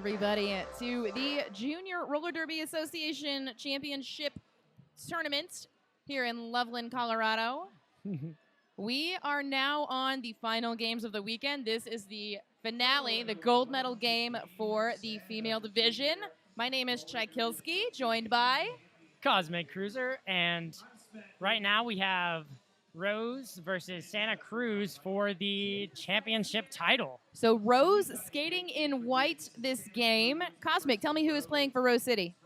everybody to the Junior Roller Derby Association Championship Tournament here in Loveland, Colorado. We are now on the final games of the weekend. This is the finale, the gold medal game for the female division. My name is Tchaikovsky, joined by Cosmic Cruiser, and right now we have Rose versus Santa Cruz for the championship title. So Rose skating in white this game. Cosmic, tell me who is playing for Rose City.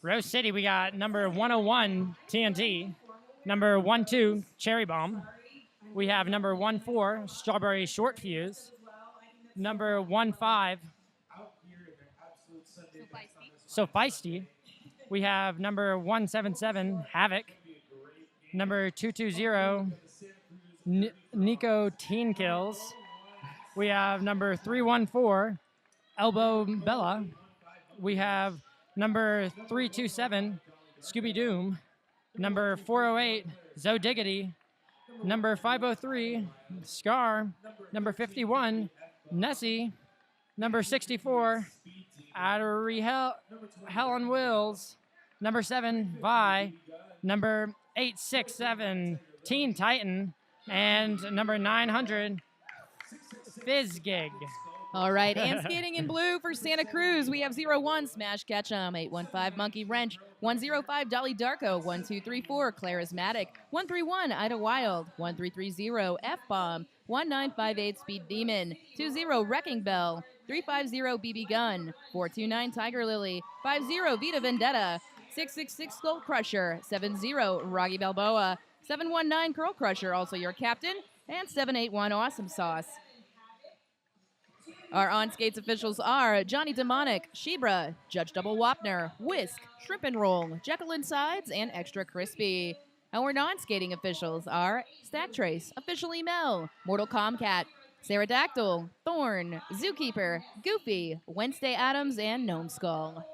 Rose City, we got number 101, TNT, number 12, Cherry Bomb. We have number 14, Strawberry Short Fuse, number 15, So Feisty. We have number 177, Havoc, number 220, Nico Teen Kills. We have number 314, Elbow Bella. We have number 327, Scooby Doom. Number 408, Zoe Diggity. Number 503, Scar. Number 51, Nessie. Number 64, Addery Helen Wills. Number 7, Vi. Number 867, Teen Titan. And number 900, Fizzgig. All right, and skating in blue for Santa Cruz, we have 01, Smash Ketchum, 815, Monkey Wrench, 105, Dolly Darko, 1234, Charismatic, 131, Ida Wild, 1330, F-Bomb, 1958, Speed Demon, 20, Wrecking Bell, 350, BB Gun, 429, Tiger Lily, 50, Vita Vendetta, 666, Skull Crusher, 70, Roggy Balboa, 719, Curl Crusher, also your captain, and 781, Awesome Sauce. Our on-skates officials are Johnny Demonic, Shebra, Judge Double Wapner, Whisk, Shrimp and Roll, Jekyll and Sides, and Extra Crispy. Our non-skating officials are Stack Trace, Officially Mel, Mortal Comcat, Pterodactyl, Thorn, Zookeeper, Goofy, Wednesday Adams, and Gnome Skull.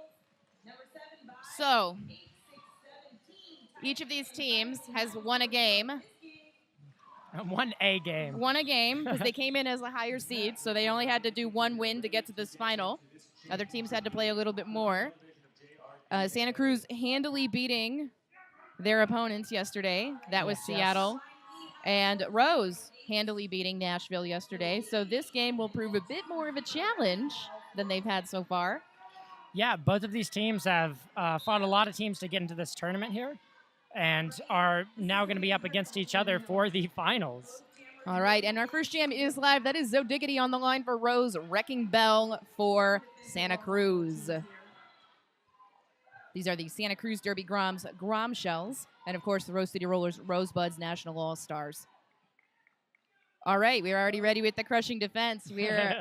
So, each of these teams has won a game. Won a game. Won a game because they came in as a higher seed, so they only had to do one win to get to this final. Other teams had to play a little bit more. Santa Cruz handily beating their opponents yesterday. That was Seattle. And Rose handily beating Nashville yesterday. So this game will prove a bit more of a challenge than they've had so far. Yeah, both of these teams have fought a lot of teams to get into this tournament here, and are now going to be up against each other for the finals. All right, and our first jam is live. That is Zoe Diggity on the line for Rose, Wrecking Bell for Santa Cruz. These are the Santa Cruz Derby Groms Grom Shells, and of course the Rose City Rollers Rosebuds National All-Stars. All right, we're already ready with the crushing defense. We're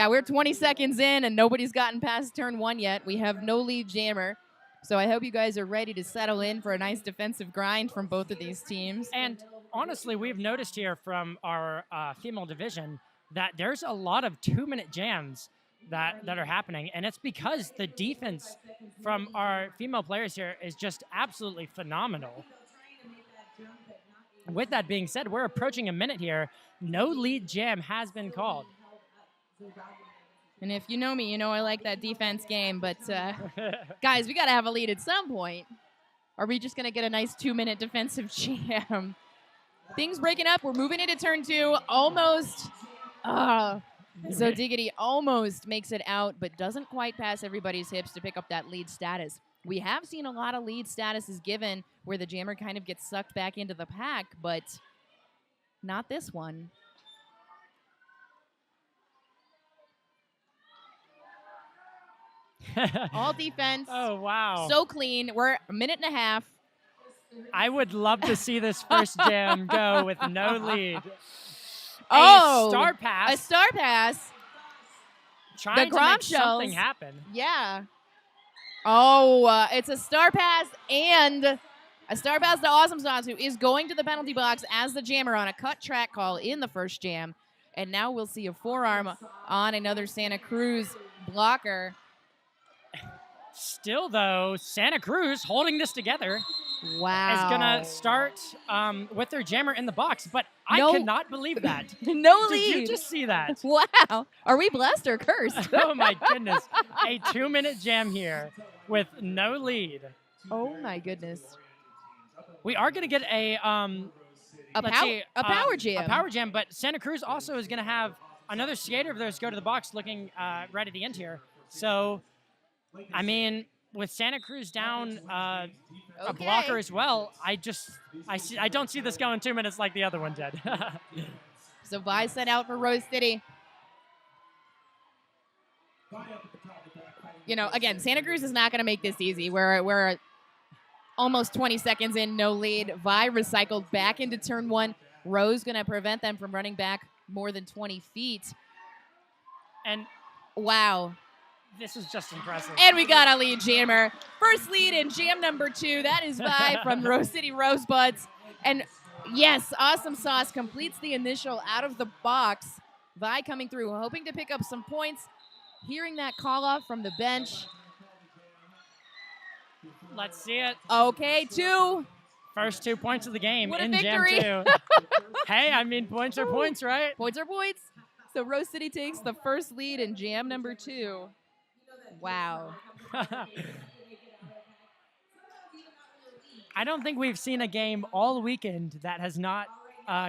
we're 20 seconds in, and nobody's gotten past turn one yet. We have no lead jammer. So I hope you guys are ready to settle in for a nice defensive grind from both of these teams. And honestly, we've noticed here from our female division that there's a lot of 2-minute jams that are happening. And it's because the defense from our female players here is just absolutely phenomenal. With that being said, we're approaching a minute here. No lead jam has been called. And if you know me, you know I like that defense game. But, guys, we got to have a lead at some point. Are we just going to get a nice 2-minute defensive jam? Things breaking up. We're moving into turn two. Almost. Zoe Diggity almost makes it out, but doesn't quite pass everybody's hips to pick up that lead status. We have seen a lot of lead statuses given where the jammer kind of gets sucked back into the pack, but not this one. All defense. Oh, wow. So clean. We're a minute and a half. I would love to see this first jam go with no lead. Oh, a star pass. A star pass. Trying to make something happen. Yeah. Oh, it's a star pass and a star pass to Awesome Sauce, who is going to the penalty box as the jammer on a cut track call in the first jam. And now we'll see a forearm on another Santa Cruz blocker. Still, though, Santa Cruz holding this together. Wow. is gonna start with their jammer in the box, but I No. cannot believe that. No Did you lead. just see that? Wow. Are we blessed or cursed? Oh my goodness. A 2-minute jam here with no lead. Oh my goodness. We are gonna get a power jam. A power jam, but Santa Cruz also is gonna have another skater of theirs go to the box looking right at the end here. So, I mean, with Santa Cruz down a blocker as well, I don't see this going 2 minutes like the other one did. So Vi sent out for Rose City. You know, again, Santa Cruz is not going to make this easy. We're almost 20 seconds in, no lead. Vi recycled back into turn one. Rose going to prevent them from running back more than 20 feet. And wow. This is just impressive. And we got a lead jammer. First lead in jam number 2. That is Vi from Rose City Rosebuds. And yes, Awesome Sauce completes the initial out of the box. Vi coming through, hoping to pick up some points. Hearing that call off from the bench. Let's see it. Okay, 2. First 2 points of the game What a in victory. jam 2. Hey, I mean, points are points, right? Points are points. So Rose City takes the first lead in jam number 2. Wow. I don't think we've seen a game all weekend that has not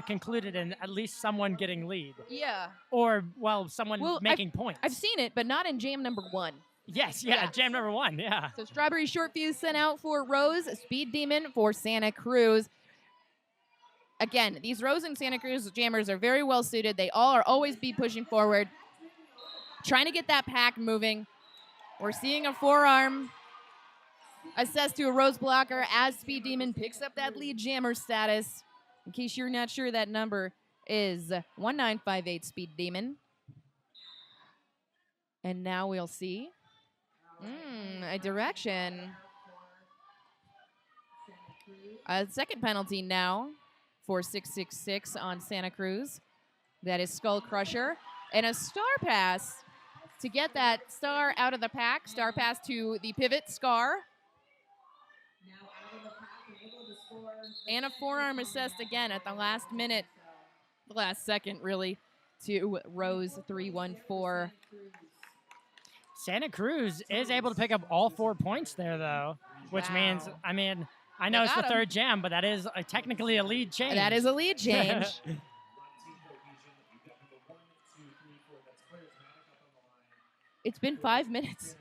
concluded in at least someone getting lead. Yeah. Or, well, someone making points. I've seen it, but not in jam number 1. Yes, yeah, jam number 1, yeah. So Strawberry Short Fuse sent out for Rose, Speed Demon for Santa Cruz. Again, these Rose and Santa Cruz jammers are very well suited. They all are always be pushing forward, trying to get that pack moving. We're seeing a forearm assessed to a Rose blocker as Speed Demon picks up that lead jammer status. In case you're not sure, that number is 1958 Speed Demon. And now we'll see a direction. A second penalty now for 666 on Santa Cruz. That is Skull Crusher. And a star pass to get that star out of the pack. Star pass to the pivot, Scar. And a forearm assessed again at the last minute, the last second really, to Rose 314. Santa Cruz is able to pick up all 4 points there, though, which means, I mean, I know it's the third jam, but that is technically a lead change. That is a lead change. It's been 5 minutes.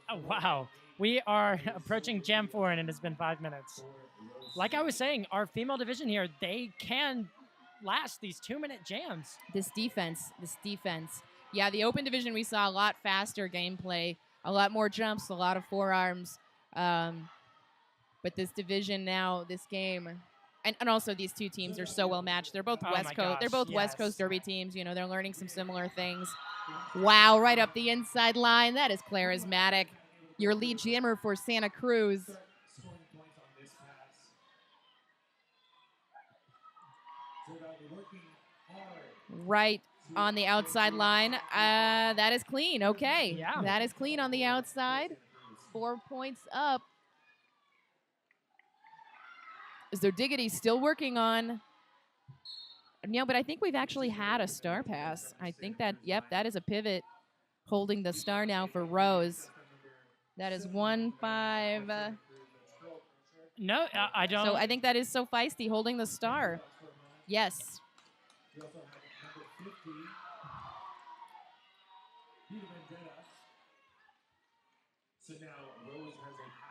Oh, wow. We are approaching Jam 4, and it has been 5 minutes. Like I was saying, our female division here, they can last these 2-minute jams. This defense. Yeah, the open division, we saw a lot faster gameplay, a lot more jumps, a lot of forearms. But this division now, this game, and also these two teams are so well matched. They're both West Coast. They're both West Coast Derby teams. You know, they're learning some similar things. Wow, right up the inside line. That is Charismatic, your lead jammer for Santa Cruz. Right on the outside line. That is clean. Okay. Yeah. That is clean on the outside. 4 points up. So Diggity's still working on. No, but I think we've actually had a star pass. I think that, yep, that is a pivot holding the star now for Rose. That is 1-5. No, I don't. So I think that is So Feisty holding the star. Yes.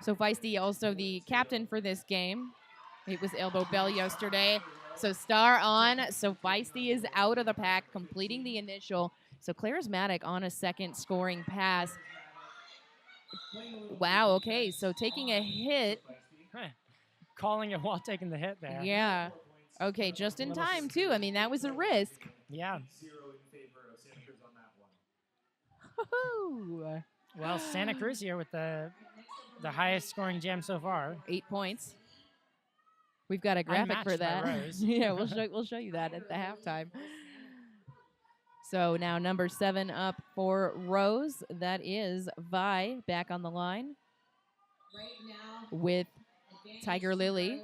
So Feisty also the captain for this game. It was Elbow Bell yesterday. So star on. So Feisty is out of the pack, completing the initial. So Charismatic on a second scoring pass. Wow, okay. So taking a hit. Calling it while taking the hit there. Yeah. Okay, just in time, too. I mean, that was a risk. Yeah. Woo-hoo. Well, Santa Cruz here with the highest scoring jam so far. 8 points. We've got a graphic for that. Yeah, we'll show you that at the halftime. So now number 7 up for Rose. That is Vi back on the line with Tiger Lily.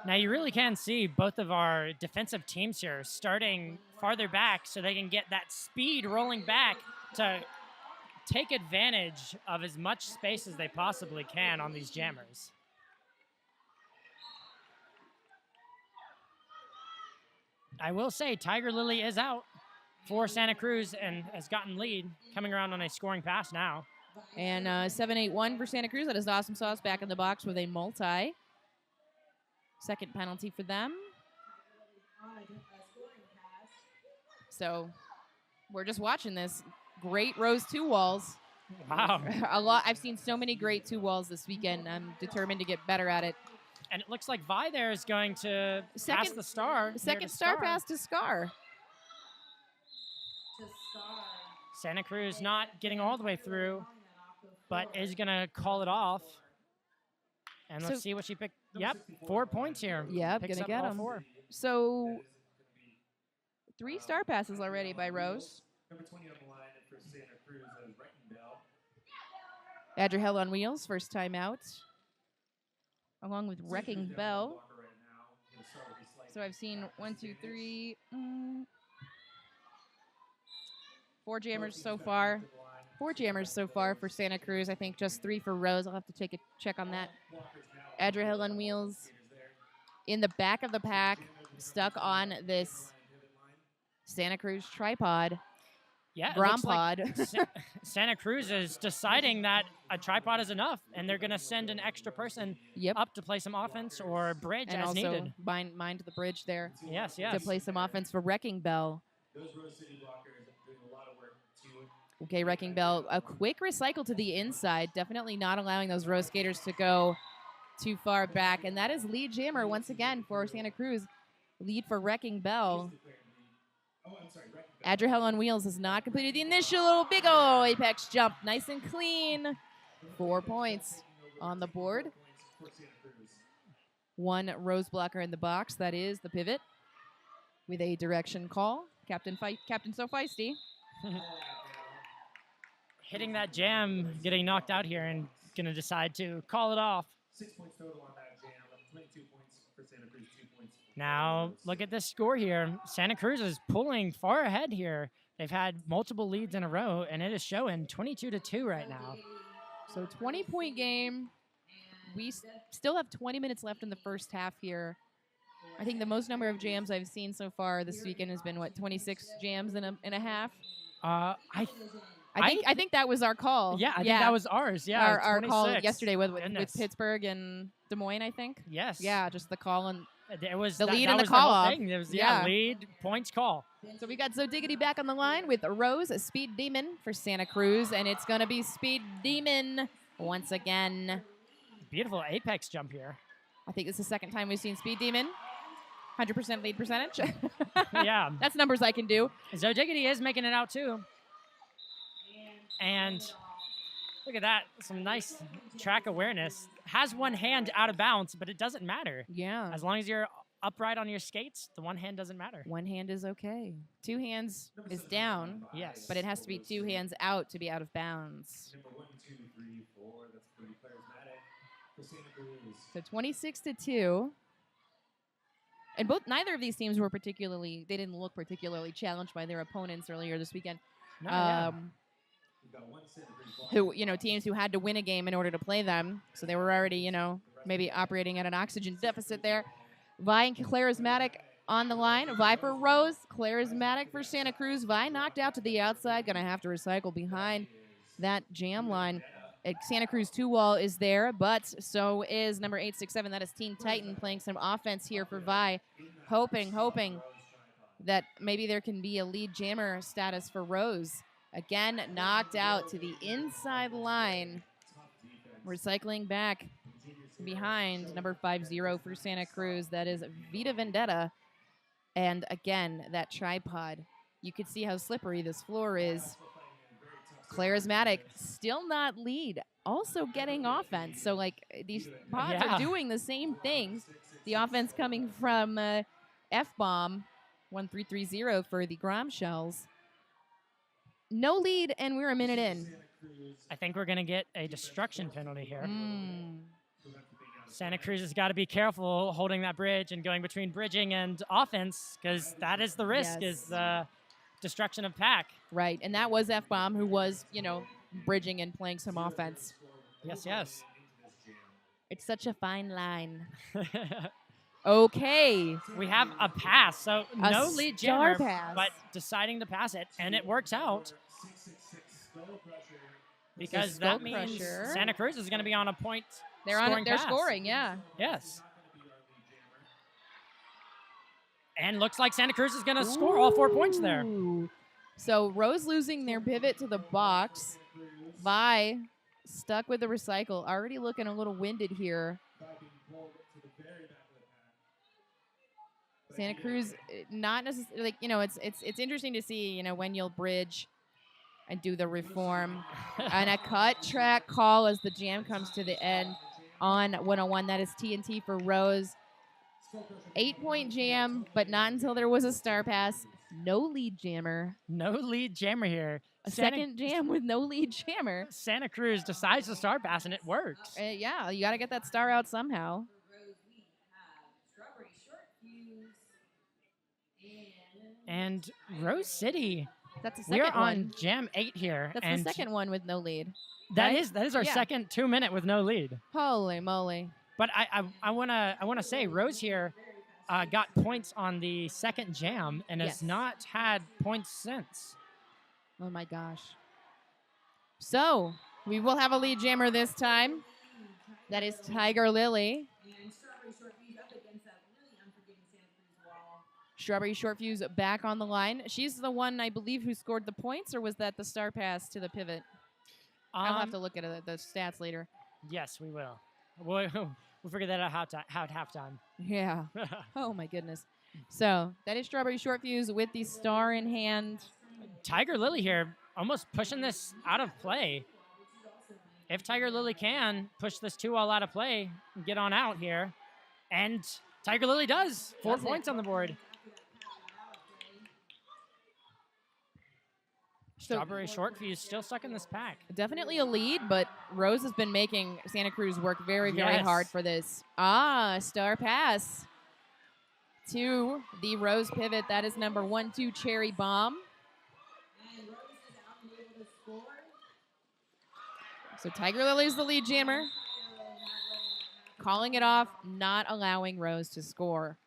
Now you really can see both of our defensive teams here starting farther back so they can get that speed rolling back to take advantage of as much space as they possibly can on these jammers. I will say Tiger Lily is out for Santa Cruz and has gotten lead, coming around on a scoring pass now. And 7-8-1 for Santa Cruz. That is Awesome Sauce back in the box with a multi. Second penalty for them. So we're just watching this. Great Rose 2 walls. Wow. I've seen so many great 2 walls this weekend. I'm determined to get better at it. And it looks like Vi there is going to pass the star. Second star pass to Scar. Santa Cruz not getting all the way through, but is going to call it off. And let's see what she picked. Yep, 4 points here. Yep, going to get them. 4. So 3 star passes already by Rose. Number 20 on the line for Santa Cruz is Wrecking Bell. Badger Hell on Wheels, first time out. Along with Wrecking Bell. So I've seen 1, 2, 3, 4 jammers so far. 4 jammers so far for Santa Cruz. I think just 3 for Rose. I'll have to take a check on that. Badger Hell on Wheels in the back of the pack, stuck on this Santa Cruz tripod. Yeah, Grom pod. Like Santa Cruz is deciding that a tripod is enough, and they're going to send an extra person up to play some offense or bridge and as also needed. Mind the bridge there. Yes, yes. To play some offense for Wrecking Bell. Those Rose City blockers are doing a lot of work too. Okay, Wrecking Bell, a quick recycle to the inside. Definitely not allowing those Rose skaters to go too far back. And that is lead jammer once again for Santa Cruz. Lead for Wrecking Bell. Badger Hell on Wheels has not completed the initial big ol' apex jump. Nice and clean. 4 points on the board. 1 Rose blocker in the box. That is the pivot with a direction call. Captain So Feisty. Hitting that jam, getting knocked out here, and going to decide to call it off. 6 points total on that jam. 22 points for Santa Cruz, 2 points. Now, look at this score here. Santa Cruz is pulling far ahead here. They've had multiple leads in a row, and it is showing 22-2 right now. So 20-point game. We still have 20 minutes left in the first half here. I think the most number of jams I've seen so far this weekend has been, what, 26 jams in a half? I think that was our call. Yeah, I think that was ours. Yeah, our call yesterday with Pittsburgh and Des Moines, I think. Yes. Yeah, just the call and it was the lead that and the was call whole off. thing. It was, yeah, lead, points, call. So we got Zo Diggity back on the line with Rose, a Speed Demon for Santa Cruz, and it's going to be Speed Demon once again. Beautiful apex jump here. I think it's the second time we've seen Speed Demon. 100% lead percentage. Yeah. That's numbers I can do. Zo Diggity is making it out too. And look at that. Some nice track awareness. Has one hand out of bounds, but it doesn't matter. Yeah. As long as you're upright on your skates, the one hand doesn't matter. One hand is okay. 2 hands is down. Yes. But it has to be 2 hands out to be out of bounds. Number 1, 2, 3, 4. That's pretty charismatic for Santa Cruz. So 26-2. And neither of these teams they didn't look particularly challenged by their opponents earlier this weekend. No, yeah. Teams who had to win a game in order to play them. So they were already, maybe operating at an oxygen deficit there. Vi and Charismatic on the line. Vi for Rose, Charismatic for Santa Cruz. Vi knocked out to the outside, going to have to recycle behind that jam line. Santa Cruz 2-wall is there, but so is number 867. That is Teen Titan playing some offense here for Vi, hoping that maybe there can be a lead jammer status for Rose. Again, knocked out to the inside line. Recycling back behind number 50 for Santa Cruz. That is Vita Vendetta. And again, that tripod. You can see how slippery this floor is. Charismatic still not lead. Also getting offense. So, these pods are doing the same things. The offense coming from F-Bomb 1330 for the Grom Shells. No lead, and we're a minute in. I think we're going to get a destruction penalty here. Santa Cruz has got to be careful holding that bridge and going between bridging and offense, because that is the risk, Yes. is the destruction of pack. Right, and that was F-Bomb, who was, bridging and playing some offense. Yes, yes. It's such a fine line. Okay. We have a pass, so A no lead star jammer, pass. but deciding to pass it, and it works out because Skull that means Crusher. Santa Cruz is going to be on a point. They're pass. scoring, yeah. Yes. And looks like Santa Cruz is going to score all 4 points there. Ooh. So Rose losing their pivot to the box. Vi stuck with the recycle. Already looking a little winded here. Santa Cruz, not necessarily, it's interesting to see, when you'll bridge and do the reform. And a cut track call as the jam comes to the end on 101. That is TNT for Rose. 8-point jam, but not until there was a star pass. No lead jammer. No lead jammer here. A second jam with no lead jammer. Santa Cruz decides to star pass, and it works. Yeah, you got to get that star out somehow. And Rose City, That's the second we're on one. jam 8 here. That's and the second one with no lead. That right? is our Yeah. second 2 minute with no lead. Holy moly. But I wanna say Rose here got points on the second jam and Yes. has not had points since. Oh my gosh. So, we will have a lead jammer this time. That is Tiger Lily. Strawberry Short Fuse back on the line. She's the one, I believe, who scored the points, or was that the star pass to the pivot? I'll have to look at the stats later. Yes, we will. We'll figure that out at halftime. Yeah. Oh, my goodness. So, that is Strawberry Short Fuse with the star in hand. Tiger Lily here almost pushing this out of play. If Tiger Lily can push this 2-all out of play and get on out here. And Tiger Lily does. 4 points on the board. Strawberry Short Fuse still stuck in this pack. Definitely a lead, but Rose has been making Santa Cruz work very, very Yes. hard for this. Star pass to the Rose pivot. That is number 1-2 Cherry Bomb. So Tiger Lily's the lead jammer. Calling it off, not allowing Rose to score.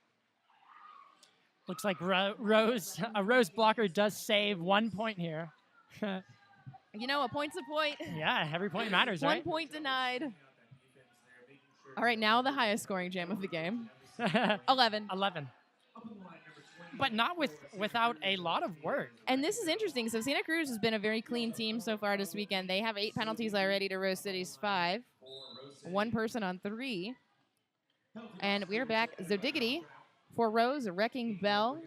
Looks like a Rose blocker does save 1 point here. A point's a point. Yeah, every point matters, 1 right? point denied. All right, now the highest scoring jam of the game. 11. 11. But not without a lot of work. And this is interesting. So Santa Cruz has been a very clean team so far this weekend. They have 8 penalties already to Rose City's 5. 1 person on 3. And we're back. Zodiggity for Rose, a Wrecking Bell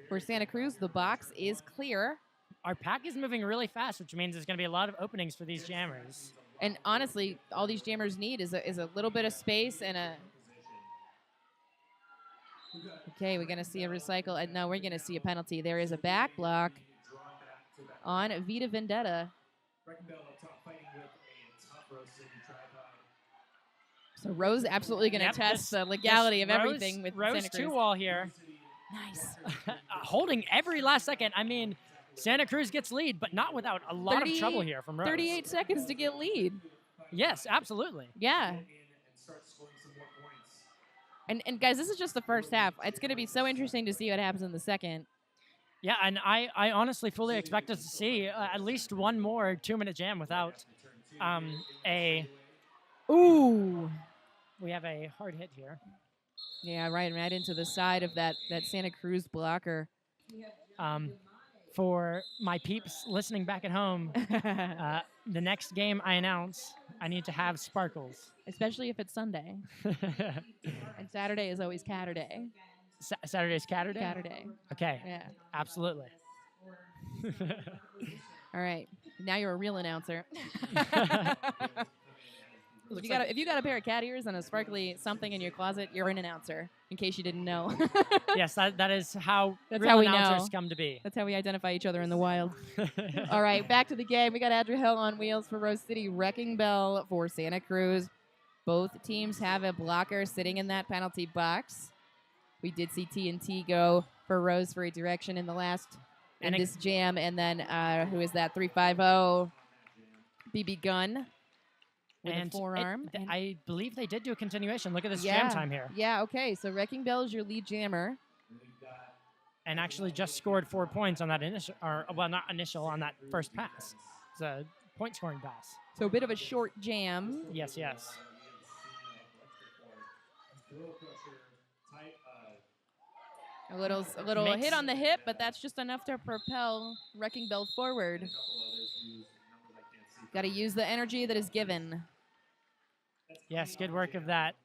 for Santa Cruz. The box is clear. Our pack is moving really fast, which means there's going to be a lot of openings for these jammers. And honestly, all these jammers need is a little bit of space and a... Okay, we're going to see a recycle. And no, we're going to see a penalty. There is a back block on Vita Vendetta. So Rose absolutely going to test the legality of everything with Rose Santa Cruz. 2-wall here. Nice. Holding every last second. I mean, Santa Cruz gets lead, but not without a lot of trouble here from Rose. 38 seconds to get lead. Yes, absolutely. Yeah. And guys, this is just the first half. It's going to be so interesting to see what happens in the second. Yeah, and I honestly fully expect us to see at least one more 2-minute jam without a... Ooh. We have a hard hit here. Yeah, right into the side of that Santa Cruz blocker. For my peeps listening back at home, the next game I announce, I need to have sparkles. Especially if it's Sunday. And Saturday is always Catterday. Saturday's Catterday? Catterday. Okay. Yeah. Absolutely. All right. Now you're a real announcer. If you got a pair of cat ears and a sparkly something in your closet, you're an announcer, in case you didn't know. Yes, that is how That's real how we announcers know. come to be. That's how we identify each other in the wild. All right, back to the game. We got Adria Hill on wheels for Rose City, Wrecking Bell for Santa Cruz. Both teams have a blocker sitting in that penalty box. We did see TNT go for Rose for a direction in the last in And this jam, and then who is that? 350 BB Gun with a forearm. I believe they did do a continuation. Look at this yeah, jam time here. Yeah, okay. So Wrecking Bell is your lead jammer. And actually just scored 4 points on that initial, or well, not initial, on that first pass. It's a point scoring pass. So a bit of a short jam. Yes, yes. A little hit on the hip, but that's just enough to propel Wrecking Bell forward. Got to use the energy that is given. Yes, good work of that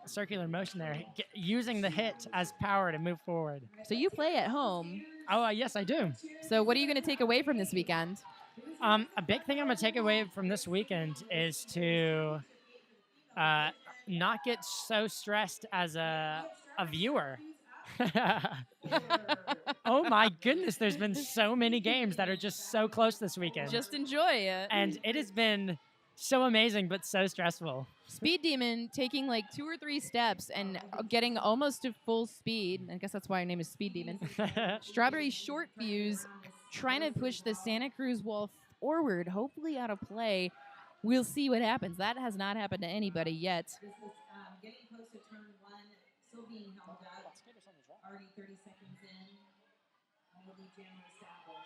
circular motion there, using the hit as power to move forward. So you play at home. Oh, yes, I do. So what are you going to take away from this weekend? A big thing I'm going to take away from this weekend is to not get so stressed as a viewer. Oh my goodness, there's been so many games that are just so close this weekend. Just enjoy it. And it has been so amazing, but so stressful. Speed Demon taking like 2 or 3 steps and getting almost to full speed. I guess that's why her name is Speed Demon. Strawberry Short Fuse trying to push the Santa Cruz wall forward, hopefully out of play. We'll see what happens. That has not happened to anybody yet. This is getting close to turn 1, still being held up. Already 30 seconds in. All the jammer established.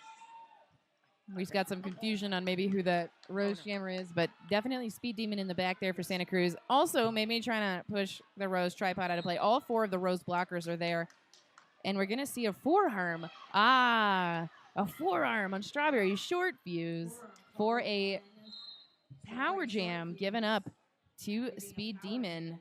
We've got some confusion on maybe who the Rose jammer is, but definitely Speed Demon in the back there for Santa Cruz. Also, maybe trying to push the Rose tripod out of play. All 4 of the Rose blockers are there. And we're going to see a forearm. A forearm on Strawberry Short Fuse for a power jam given up to Speed Demon.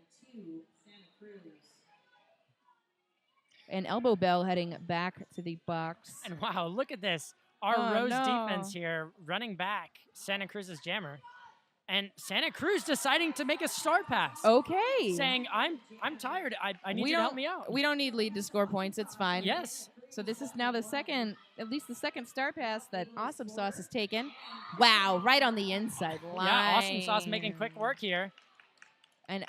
And Elbow Bell heading back to the box. And wow, look at this. Our Rose defense here running back Santa Cruz's jammer. And Santa Cruz deciding to make a star pass. Okay. Saying, I'm tired. I need you to help me out. We don't need lead to score points. It's fine. Yes. So this is now the second, at least the second star pass that Awesome Sauce has taken. Wow, right on the inside line. Yeah, Awesome Sauce making quick work here. And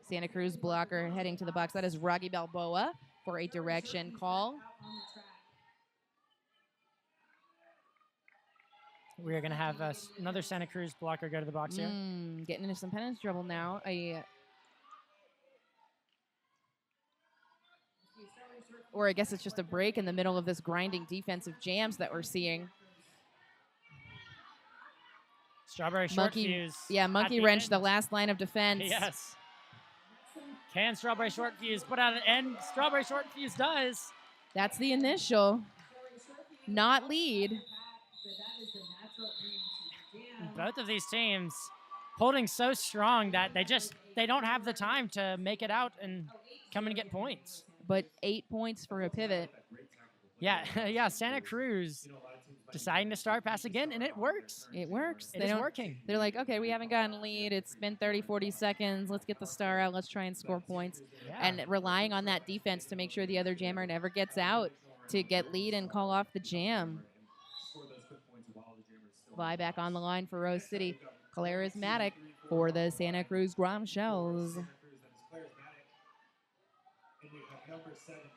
Santa Cruz blocker heading to the box. That is Rocky Balboa for a direction call. We're going to have another Santa Cruz blocker go to the box here. Getting into some penance trouble now. Or I guess it's just a break in the middle of this grinding defensive jams that we're seeing. Strawberry Short Fuse. Yeah, Monkey Wrench, the last line of defense. Yes. Can Strawberry Short Fuse put out an end? Strawberry Short Fuse does. That's the initial. Not lead. Both of these teams holding so strong that they don't have the time to make it out and come and get points. But 8 points for a pivot. Yeah, yeah, Santa Cruz deciding to star pass again, and it works. It works. It is working. They're like, okay, we haven't gotten lead. It's been 30, 40 seconds. Let's get the star out. Let's try and score points. Yeah. And relying on that defense to make sure the other jammer never gets out to get lead and call off the jam. Fly back on the line for Rose City. Charismatic for the Santa Cruz Grom Shells.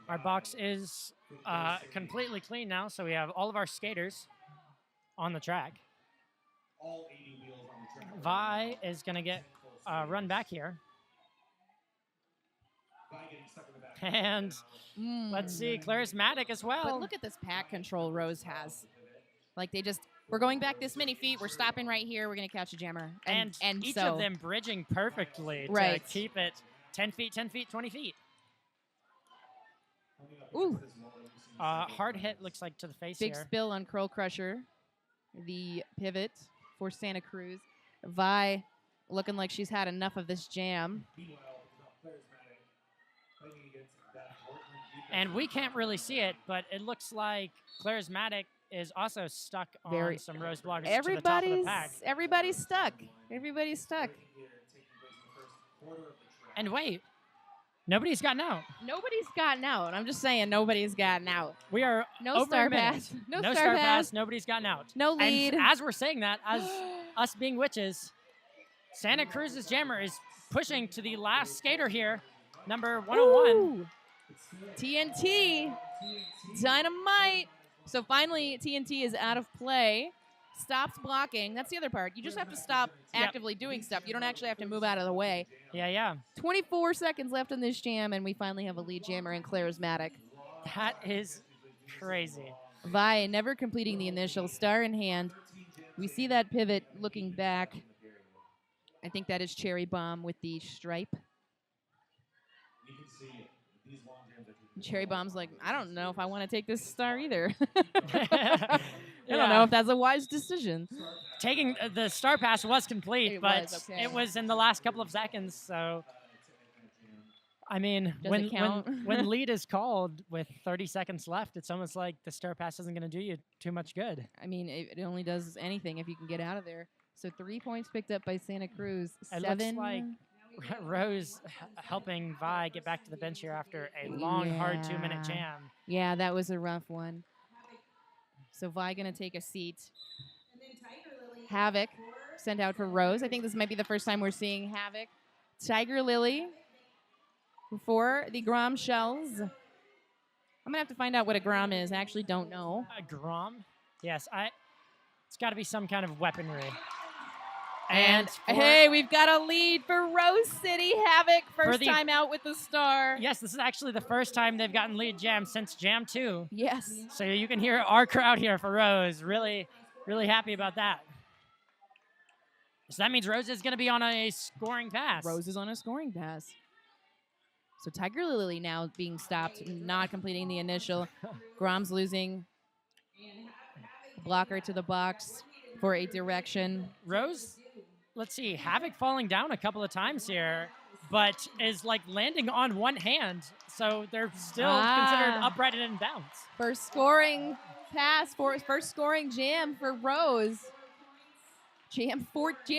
Our box is completely clean now, so we have all of our skaters on the track. Vi is going to get run back here. And let's see, Charismatic as well. But look at this pack control Rose has. Like we're going back this many feet. We're stopping right here. We're going to catch a jammer. And each of them bridging perfectly to keep it 10 feet, 10 feet, 20 feet. Ooh. Hard hit looks like to the face Big here. spill on Curl Crusher. The pivot for Santa Cruz. Vi looking like she's had enough of this jam. And we can't really see it, but it looks like Charismatic is also stuck on some Rose blockers to the top of the pack. Everybody's stuck. Everybody's stuck. And wait, nobody's gotten out. Nobody's gotten out. I'm just saying nobody's gotten out. We are no over star a minute. pass. No star star pass. pass. Nobody's gotten out. No lead. And as we're saying that, as us being witches, Santa Cruz's jammer is pushing to the last skater here, number 101. Ooh. TNT. Dynamite. So finally, TNT is out of play. Stops blocking. That's the other part. You just have to stop actively doing stuff. You don't actually have to move out of the way. Yeah. 24 seconds left in this jam, and we finally have a lead jammer in Charismatic. That is crazy. Vi never completing the initial, star in hand. We see that pivot looking back. I think that is Cherry Bomb with the stripe. Cherry Bomb's like, I don't know if I want to take this star either. I don't know if that's a wise decision. Taking the star pass was complete, but okay. it was in the last couple of seconds. So, I mean, Does it count? when lead is called with 30 seconds left, it's almost like the star pass isn't going to do you too much good. I mean, it only does anything if you can get out of there. So 3 points picked up by Santa Cruz. It 7. looks like Rose helping Vi get back to the bench here after a long, hard 2-minute jam. Yeah, that was a rough one. So Vi going to take a seat. Havoc sent out for Rose. I think this might be the first time we're seeing Havoc. Tiger Lily for the Grom shells. I'm going to have to find out what a Grom is. I actually don't know. A Grom? Yes, it's got to be some kind of weaponry. And hey, we've got a lead for Rose City. Havoc, first time out with the star. Yes, this is actually the first time they've gotten lead jam since Jam 2. Yes. So you can hear our crowd here for Rose. Really, really happy about that. So that means Rose is going to be on a scoring pass. Rose is on a scoring pass. So Tiger Lily now being stopped, not completing the initial. Grom's losing. Blocker to the box for a direction. Rose, let's see, Havoc falling down a couple of times here, but is like landing on one hand. So they're still considered upright and in bounds. First scoring pass, first scoring jam for Rose. Jam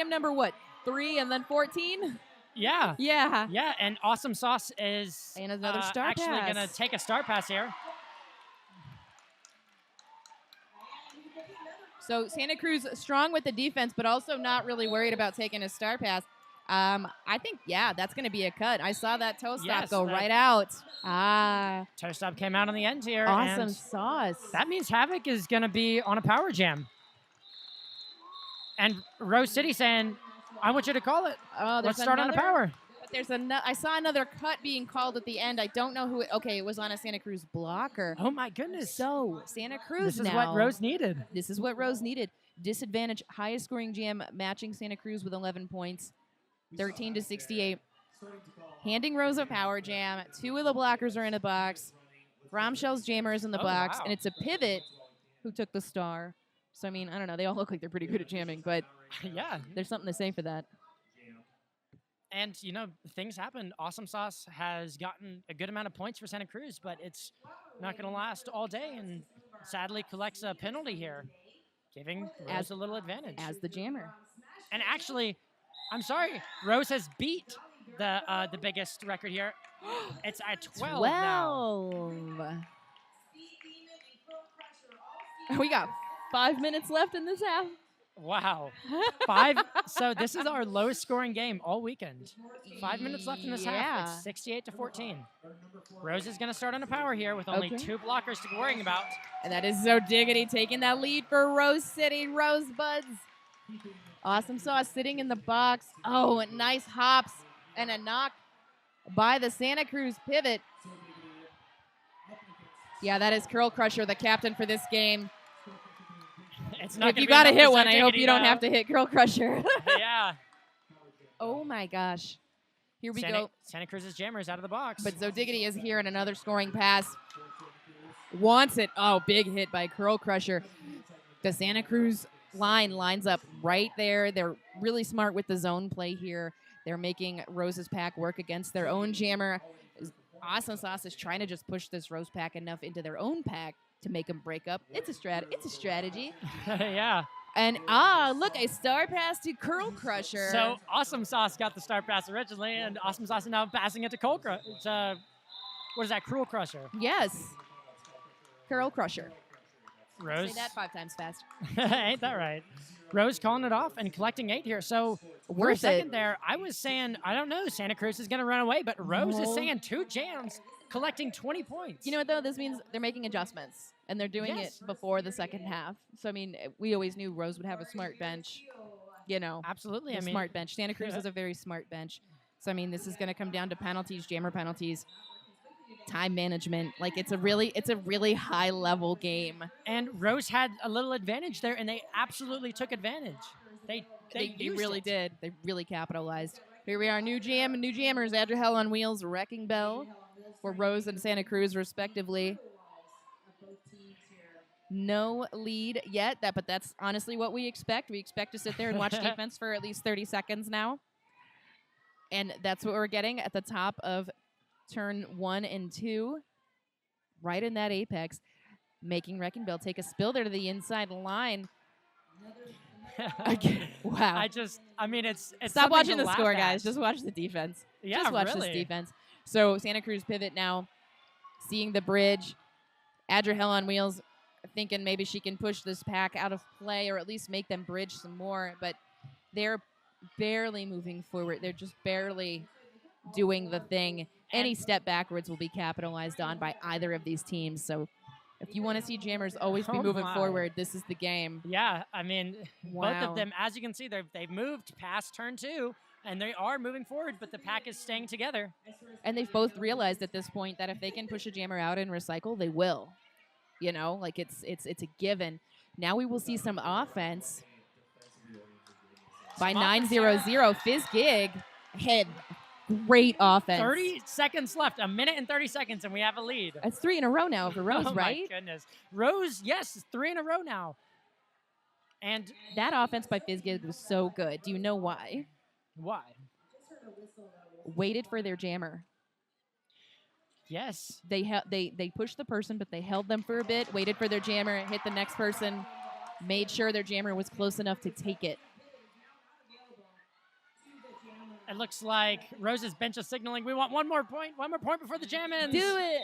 number what? 3 and then 14? Yeah. Yeah. Yeah, and Awesome Sauce is and another star actually pass. going to take a star pass here. So Santa Cruz strong with the defense, but also not really worried about taking a star pass. I think, that's going to be a cut. I saw that toe stop go right out. Toe stop came out on the end here. Awesome Sauce. That means Havoc is going to be on a power jam. And Rose City saying, I want you to call it. Oh, let's start on a power. But I saw another cut being called at the end. I don't know who it was on a Santa Cruz blocker. Oh my goodness. So Santa Cruz This is what Rose needed. This is what Rose needed. Disadvantage, highest scoring jam, matching Santa Cruz with 11 points, 13-68. Handing Rose a power jam. 2 of the blockers are in a box. Romshell's jammer is in the box, and it's a pivot who took the star. So, I mean, I don't know. They all look like they're pretty good at jamming, but yeah, there's something to say for that. And, you know, things happen. Awesome Sauce has gotten a good amount of points for Santa Cruz, but it's not going to last all day and sadly collects a penalty here, giving Rose a little advantage. As the jammer. And actually, I'm sorry, Rose has beat the biggest record here. It's at 12 now. We got 5 minutes left in this half. Wow. 5. So this is our lowest scoring game all weekend. 5 minutes left in this half. It's 68-14. Rose is going to start on a power here with only 2 blockers to be worrying about. And that is So Diggity taking that lead for Rose City Rosebuds. Awesome Sauce sitting in the box. Oh, nice hops and a knock by the Santa Cruz pivot. Yeah, that is Curl Crusher, the captain for this game. It's not if you got to hit one, I hope you don't have to hit Curl Crusher. Yeah. Oh, my gosh. Here we go. Santa Cruz's jammer is out of the box. But Zodiggity is here in another scoring pass. Wants it. Oh, big hit by Curl Crusher. The Santa Cruz line lines up right there. They're really smart with the zone play here. They're making Rose's pack work against their own jammer. Awesome Sauce is trying to just push this Rose pack enough into their own pack to make them break up. It's a strategy. Yeah. And look, a star pass to Curl Crusher. So Awesome Sauce got the star pass originally, and Awesome Sauce is now passing it to Curl Crusher. What is that, Cruel Crusher? Yes. Curl Crusher. Rose. Say that 5 times fast. Ain't that right? Rose calling it off and collecting 8 here. So for a Worth second it. there, I was saying, I don't know, Santa Cruz is going to run away, but Rose is No. saying 2 jams, collecting 20 points. You know what, though? This means they're making adjustments, and they're doing Yes. it before the second half. So, I mean, we always knew Rose would have a smart bench. You know, Absolutely. a I mean, smart bench. Santa Cruz has a very smart bench. So, I mean, this is going to come down to penalties, jammer penalties, time management. Like, it's a really high-level game. and Rose had a little advantage there, and they absolutely took advantage. They used really it. did. They really capitalized. Here we are, new jammers, Adriel on wheels, Wrecking Bell for Rose and Santa Cruz, respectively. No lead yet, but that's honestly what we expect. We expect to sit there and watch defense for at least 30 seconds now. And that's what we're getting at the top of turn 1 and 2, right in that apex, making Wrecking Bell take a spill there to the inside line. Again, wow. I mean, it's Stop something watching to the laugh score, at. guys. Just watch the defense. Yeah, Just watch really. this defense. So Santa Cruz pivot now, seeing the bridge. Adriel on wheels, thinking maybe she can push this pack out of play or at least make them bridge some more. But they're barely moving forward. They're just barely doing the thing. Any step backwards will be capitalized on by either of these teams. So if you want to see jammers always be Oh moving my. forward, this is the game. Yeah, I mean, both Wow. of them, as you can see, they've moved past turn 2, and they are moving forward, but the pack is staying together. And they've both realized at this point that if they can push a jammer out and recycle, they will. You know, like it's a given. Now we will see some offense by 9-0-0. Fizz Gig had great offense. 30 seconds left, a minute and 30 seconds, and we have a lead. That's 3 in a row now for Rose, Oh right? my goodness. Rose, yes, 3 in a row now. And That offense by Fizz Gig was so good. Do you know why? why? Waited for their jammer. Yes. They pushed the person, but they held them for a bit, waited for their jammer, hit the next person, made sure their jammer was close enough to take it. It looks like Rose's bench is signaling, we want one more point before the jam ends. Do it!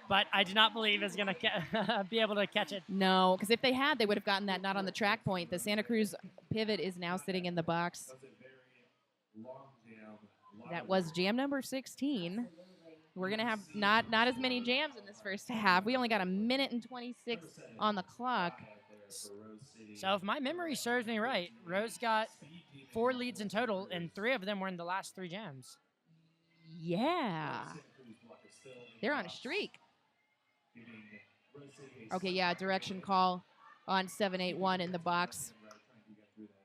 But I do not believe is going to be able to catch it. No, because if they had, they would have gotten that not on the track point. The Santa Cruz pivot is now sitting in the box. That was jam number 16. We're going to have not as many jams in this first half. We only got a minute and 26 on the clock. So if my memory serves me right, Rose got 4 leads in total, and 3 of them were in the last 3 jams. Yeah. They're on a streak. Okay, yeah, direction call on 781 in the box.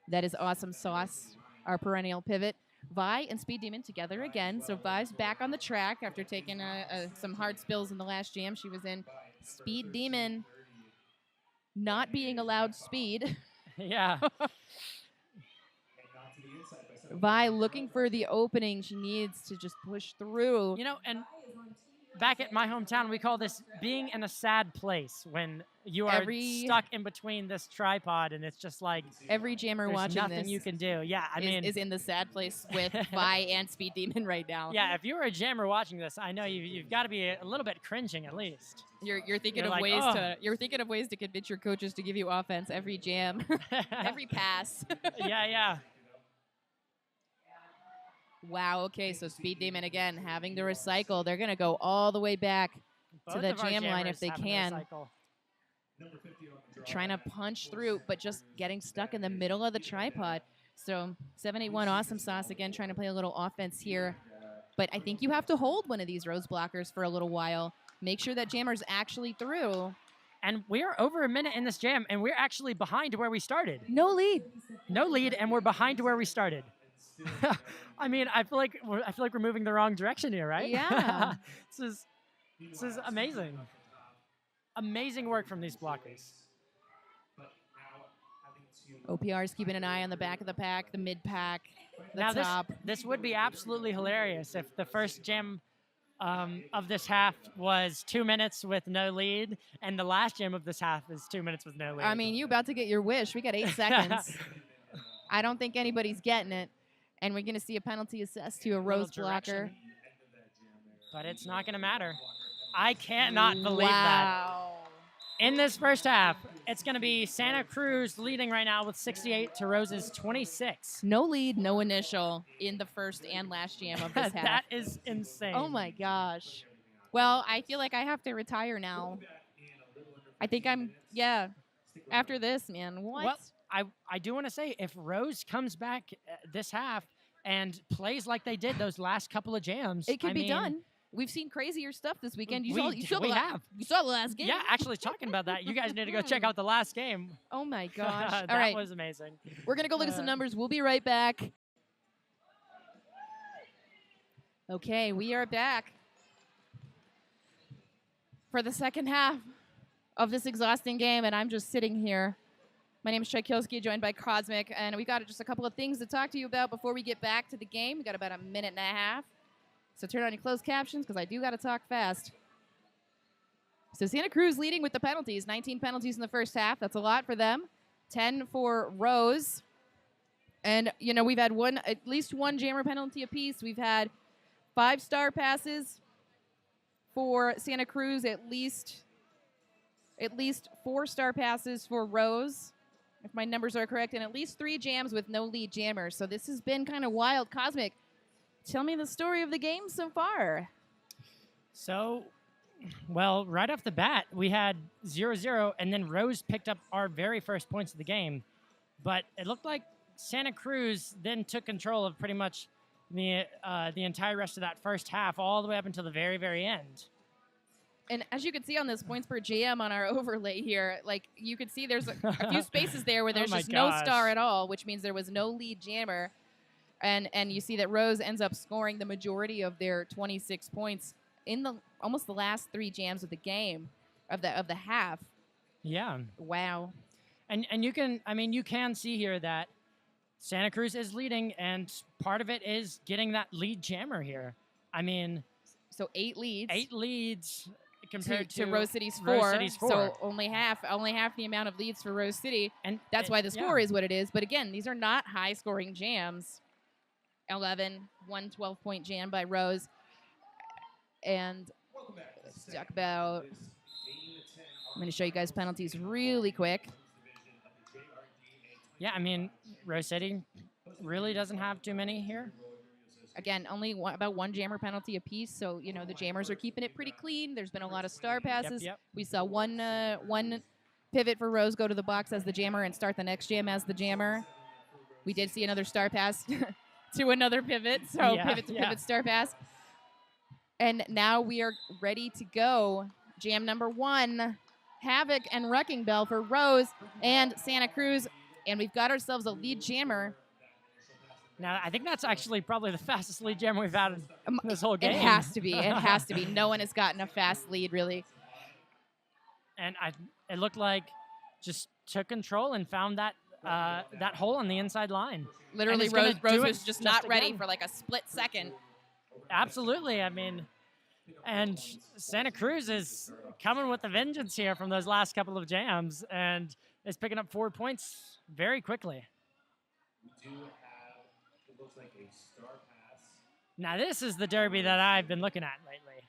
That is awesome sauce, our perennial pivot. Vi and Speed Demon together again. So Vi's back on the track after taking some hard spills in the last jam she was in. Speed Demon not being allowed speed. Yeah. Vi looking for the opening. She needs to just push through. You know, and back at my hometown, we call this being in a sad place when you are stuck in between this tripod, and it's just like Every jammer there's watching nothing this you can do. Yeah, I mean, is in the sad place with Vi and Speed Demon right now. yeah, if you were a jammer watching this, I know you've got to be a little bit cringing at least. You're thinking You're of like, ways "Oh." to convince your coaches to give you offense every jam, every pass. Yeah. Wow. Okay, so Speed Demon again having to recycle. They're gonna go all the way back to Both the of our jam line if jammers they having to can. recycle. Trying to punch through, but just getting stuck in the middle of the tripod. So 781 Awesome Sauce again trying to play a little offense here. But I think you have to hold one of these Rose blockers for a little while. Make sure that jammer's actually through. And we are over a minute in this jam, and we're actually behind where we started. No lead. No lead, and we're behind where we started. I mean, I feel like we're moving the wrong direction here, right? Yeah. This is amazing. Amazing work from these blockers. OPR's keeping an eye on the back of the pack, the mid pack, the Now top. this would be absolutely hilarious if the first jam of this half was 2 minutes with no lead, and the last jam of this half is 2 minutes with no lead. I mean, you about to get your wish. We got 8 seconds. I don't think anybody's getting it. And we're going to see a penalty assessed to a Rose blocker. But it's not going to matter. I cannot believe that. Wow. In this first half, it's going to be Santa Cruz leading right now with 68 to Rose's 26. No lead, no initial in the first and last jam of this half. That is insane. Oh my gosh. Well, I feel like I have to retire now. I think yeah. After this, man, what? Well, I do want to say, if Rose comes back this half and plays like they did those last couple of jams, it can be done. We've seen crazier stuff this weekend. You saw the last game. Yeah, actually, talking about that, you guys need to go check out the last game. Oh my gosh. That All right. was amazing. We're going to go look at some numbers. We'll be right back. Okay, we are back for the second half of this exhausting game, and I'm just sitting here. My name is Tchaikovsky, joined by Cosmic, and we got just a couple of things to talk to you about before we get back to the game. We got about a minute and a half. So turn on your closed captions, because I do got to talk fast. So Santa Cruz leading with the penalties. 19 penalties in the first half. That's a lot for them. 10 for Rose. And, you know, we've had at least one jammer penalty apiece. We've had 5 star passes for Santa Cruz, at least 4 star passes for Rose, if my numbers are correct, and at least 3 jams with no lead jammer. So this has been kind of wild. Cosmic, tell me the story of the game so far. So, well, right off the bat, we had 0-0, and then Rose picked up our very first points of the game. But it looked like Santa Cruz then took control of pretty much the entire rest of that first half, all the way up until the very, very end. And as you can see on this points per jam on our overlay here, like you could see there's a few spaces there where there's just no star at all, which means there was no lead jammer. And you see that Rose ends up scoring the majority of their 26 points in almost the last 3 jams of the game, of the half. Yeah. Wow. And you can see here that Santa Cruz is leading, and part of it is getting that lead jammer here. I mean, so 8 leads. 8 leads compared to Rose City's 4. Rose City's 4. So only half the amount of leads for Rose City. And that's why the score is what it is. But again, these are not high scoring jams. 11, 1 12-point jam by Rose. And let's talk about, I'm going to show you guys penalties really quick. Yeah, I mean, Rose City really doesn't have too many here. Again, only about 1 jammer penalty apiece, so, you know, the jammers are keeping it pretty clean. There's been a lot of star passes. Yep. We saw one pivot for Rose go to the box as the jammer and start the next jam as the jammer. We did see another star pass to another pivot, so pivot to pivot star pass. And now we are ready to go. Jam number 1, Havoc and Wrecking Bell for Rose and Santa Cruz. And we've got ourselves a lead jammer. Now, I think that's actually probably the fastest lead jammer we've had in this whole game. It has to be. It has to be. No one has gotten a fast lead, really. And it looked like just took control and found that hole on the inside line. Literally, Rose was just not ready for like a split second. Absolutely. I mean, and Santa Cruz is coming with a vengeance here from those last couple of jams and is picking up 4 points very quickly. We do have, it looks like a star pass. Now, this is the derby that I've been looking at lately.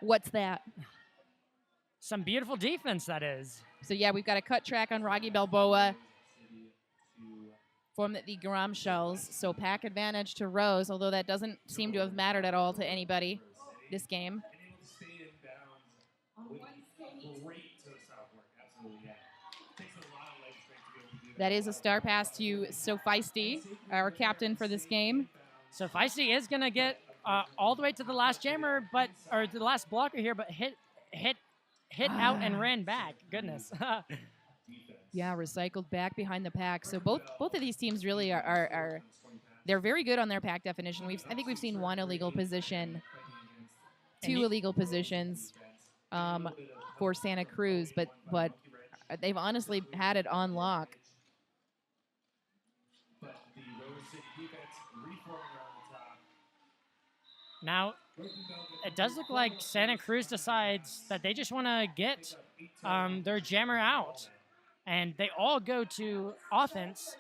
What's that? Some beautiful defense, that is. So, yeah, we've got a cut track on Rocky Balboa from the Grom shells. So, pack advantage to Rose, although that doesn't seem to have mattered at all to anybody this game. That is a star pass to So Feisty, our captain for this game. So Feisty is going to get all the way to the last jammer, or to the last blocker here, but hit out and ran back. Goodness. Yeah, recycled back behind the pack. So both of these teams really are they're very good on their pack definition. I think we've seen 1 illegal position, 2 illegal positions for Santa Cruz, but they've honestly had it on lock. Now, it does look like Santa Cruz decides that they just want to get their jammer out. And they all go to offense,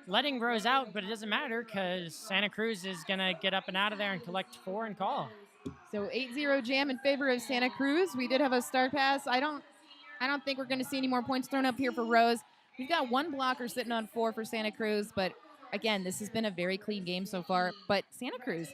letting Rose out, but it doesn't matter because Santa Cruz is going to get up and out of there and collect 4 and call. So 8-0 jam in favor of Santa Cruz. We did have a star pass. I don't I don't think we're going to see any more points thrown up here for Rose. We've got one blocker sitting on 4 for Santa Cruz, but again, this has been a very clean game so far. But Santa Cruz,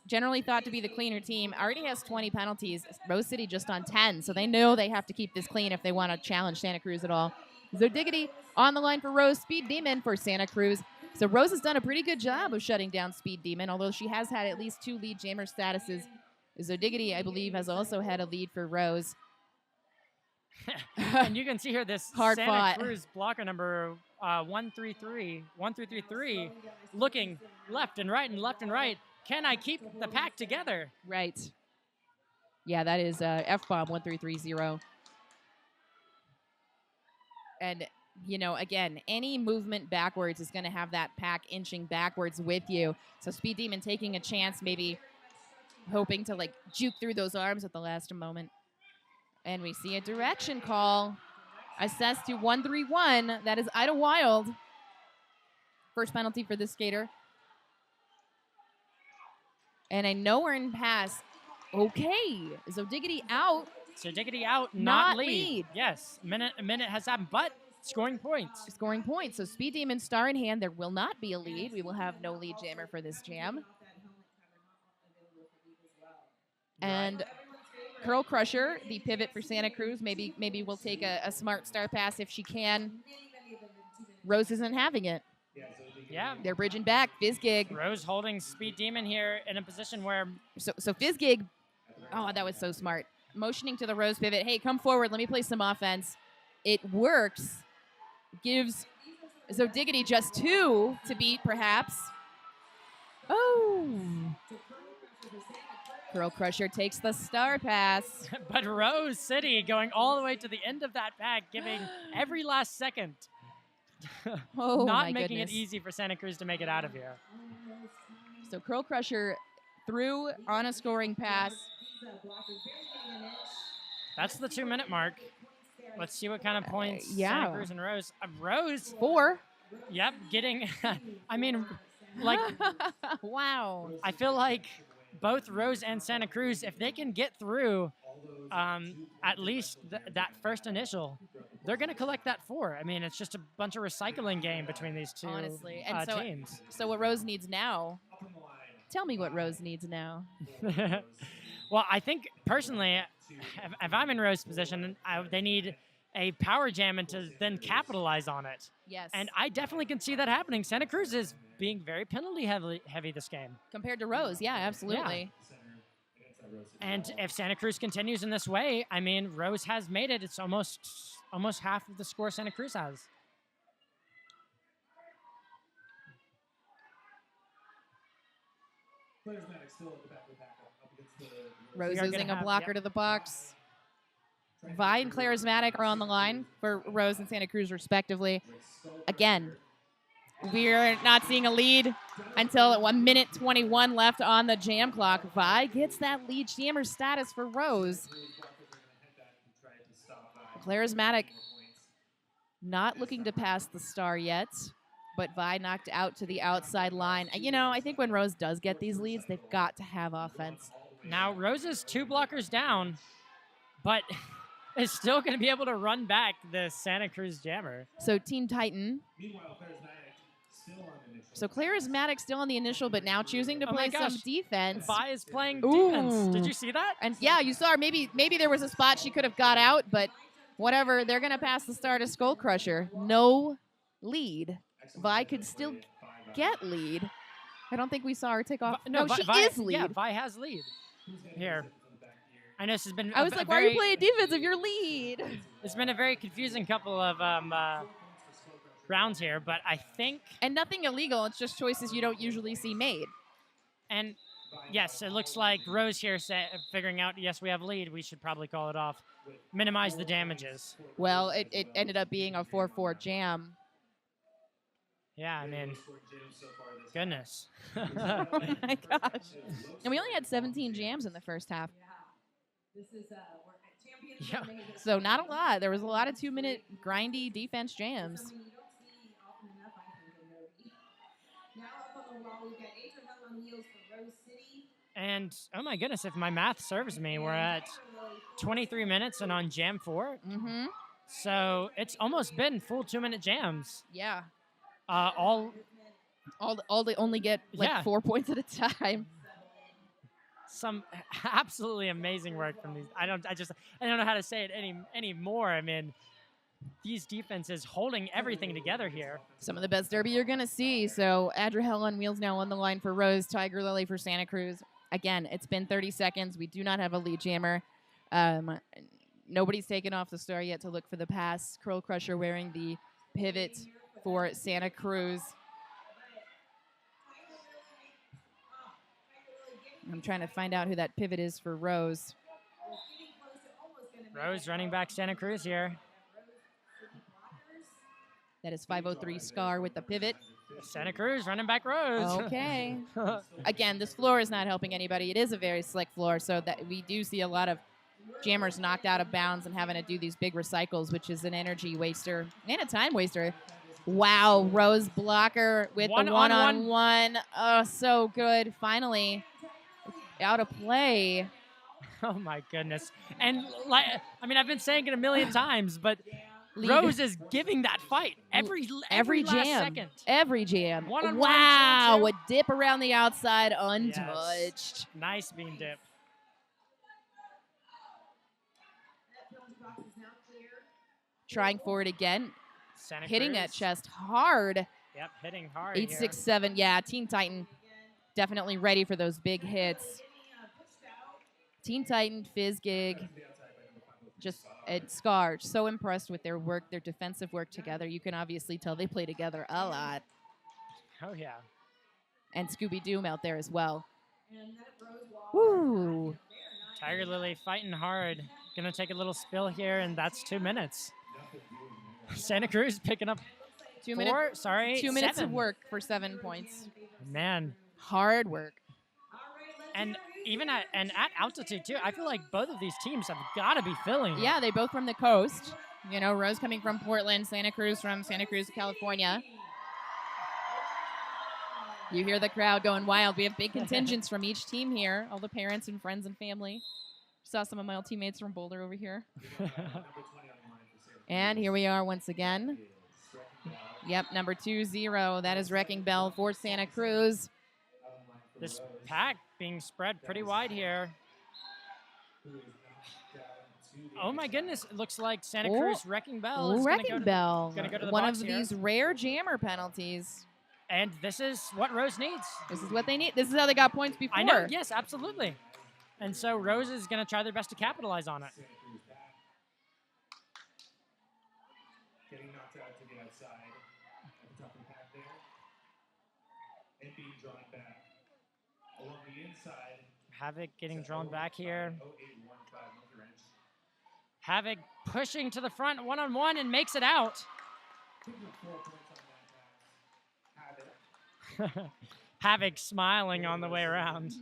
generally thought to be the cleaner team, already has 20 penalties. Rose City just on 10, so they know they have to keep this clean if they want to challenge Santa Cruz at all. Zodiggity on the line for Rose, Speed Demon for Santa Cruz. So Rose has done a pretty good job of shutting down Speed Demon, although she has had at least 2 lead jammer statuses. Zodiggity, I believe, has also had a lead for Rose. And you can see here this Hard Santa fought. Cruz blocker number 1333, looking left and right and left and right. Can I keep the pack together? Right. Yeah, that is F-bomb 1330. And, you know, again, any movement backwards is going to have that pack inching backwards with you. So Speed Demon taking a chance, maybe hoping to, like, juke through those arms at the last moment. And we see a direction call. Assessed to 131. That is Ida Wild. First penalty for this skater. And a nowhere pass. Okay. Zodiggity out. Zodiggity out, Not not lead. lead. Yes, a minute has happened, but scoring points. Scoring points. So Speed Demon star in hand. There will not be a lead. We will have no lead jammer for this jam. And Curl Crusher, the pivot for Santa Cruz. Maybe we'll take a smart star pass if she can. Rose isn't having it. Yeah. They're bridging back. Fizzgig. Rose holding Speed Demon here in a position where So Fizzgig. Oh, that was so smart. Motioning to the Rose pivot. Hey, come forward. Let me play some offense. It works. Gives Zodiggity just 2 to beat, perhaps. Oh. Curl Crusher takes the star pass. but Rose City going all the way to the end of that pack, giving every last second. Oh, Not my making goodness. it easy for Santa Cruz to make it out of here. So Curl Crusher through on a scoring pass. That's the 2-minute mark. Let's see what kind of points yeah. Santa Cruz and Rose. Rose, 4. yep, getting, I mean, like, Wow. I feel like both Rose and Santa Cruz, if they can get through at least that first initial, they're going to collect that 4. I mean, it's just a bunch of recycling game between these two Honestly. And teams. So what Rose needs now? Tell me what Rose needs now. Well, I think personally, if I'm in Rose's position, they need a power jam and to then capitalize on it. Yes. And I definitely can see that happening. Santa Cruz is being very penalty heavy this game. Compared to Rose, yeah, absolutely. And if Santa Cruz continues in this way, I mean, Rose has made it. It's almost half of the score Santa Cruz has. Rose using a blocker to the box. Vi and Charismatic are on the line for Rose and Santa Cruz, respectively. Again, we're not seeing a lead until 1 minute 21 left on the jam clock. Vi gets that lead jammer status for Rose. Charismatic not looking to pass the star yet, but Vi knocked out to the outside line. You know, I think when Rose does get these leads, they've got to have offense. Now, Rose is 2 blockers down, but is still going to be able to run back the Santa Cruz jammer. So Team Titan. So Charismatic still on the initial, but now choosing to play some defense. Vi is playing defense. Did you see that? And yeah, you saw her. Maybe there was a spot she could have got out, but whatever. They're going to pass the star to Skull Crusher. No lead. Vi could still get lead. I don't think we saw her take off. No, she is lead. Yeah, Vi has lead. Here. I know this has been. I was like, why are you playing defense if you're lead? It's been a very confusing couple of rounds here, but I think. And nothing illegal. It's just choices you don't usually see made. And yes, it looks like Rose here figuring out, yes, we have lead. We should probably call it off. Minimize the damages. Well, it ended up being a 4-4 jam. Yeah, I mean, goodness. Oh my gosh. And we only had 17 jams in the first half. Yeah. So not a lot. There was a lot of 2-minute grindy defense jams. And oh my goodness, if my math serves me, we're at 23 minutes and on jam 4. Mm-hmm. So it's almost been full 2-minute jams. Yeah. All All they only get like Yeah. 4 points at a time. some absolutely amazing work from these. I don't know how to say it any more. I mean, these defenses holding everything together here. Some of the best derby you're going to see. So Adriel on wheels now on the line for Rose, Tiger Lily for Santa Cruz. Again, it's been 30 seconds. We do not have a lead jammer. Nobody's taken off the star yet to look for the pass. Curl Crusher wearing the pivot for Santa Cruz. I'm trying to find out who that pivot is for Rose. Rose running back Santa Cruz here. That is 503 Scar with the pivot. Santa Cruz running back Rose. Okay. Again, this floor is not helping anybody. It is a very slick floor, so that we do see a lot of jammers knocked out of bounds and having to do these big recycles, which is an energy waster and a time waster. Wow, Rose blocker with the one-on-one. Oh, so good. Finally, out of play. Oh my goodness. And I've been saying it a million times, but Lead. Rose is giving that fight every last jam. second. Every jam. One-on-one, Wow, two-on-two. a dip around the outside, untouched. Nice bean dip. Trying for it again. Santa Hitting Cruz. that chest hard. Yep, hitting hard. 867. Yeah, Teen Titan definitely ready for those big hits. Teen Titan, Fizz Gig, just Scar. So impressed with their work, their defensive work together. You can obviously tell they play together a lot. Oh yeah. And Scooby Doom out there as well. Woo! Tiger Lily fighting hard. Gonna take a little spill here, and that's 2 minutes. Santa Cruz picking up 2 4. minutes. Sorry, 2 minutes 7. of work for 7 points. Man, Hard work. and even at altitude too. I feel like both of these teams have got to be feeling. Yeah, they both from the coast. You know, Rose coming from Portland, Santa Cruz from Santa Cruz, California. You hear the crowd going wild. We have big contingents from each team here. All the parents and friends and family. Saw some of my old teammates from Boulder over here. And here we are once again. Yep, number 20. That is Wrecking Bell for Santa Cruz. This pack being spread pretty wide here. Oh my goodness! It looks like Santa Cruz Wrecking Bell is Wrecking Bell. gonna go to the one box of here. these rare jammer penalties. And this is what Rose needs. This is what they need. This is how they got points before. I know. Yes, absolutely. And so Rose is going to try their best to capitalize on it. Getting knocked out to the outside at the top of the pack there. And being drawn back. Along the inside. Havoc getting drawn back here. 0815 multi-wrench. Havoc pushing to the front one-on-one and makes it out. 4 points on that pass. Havoc smiling on the way around.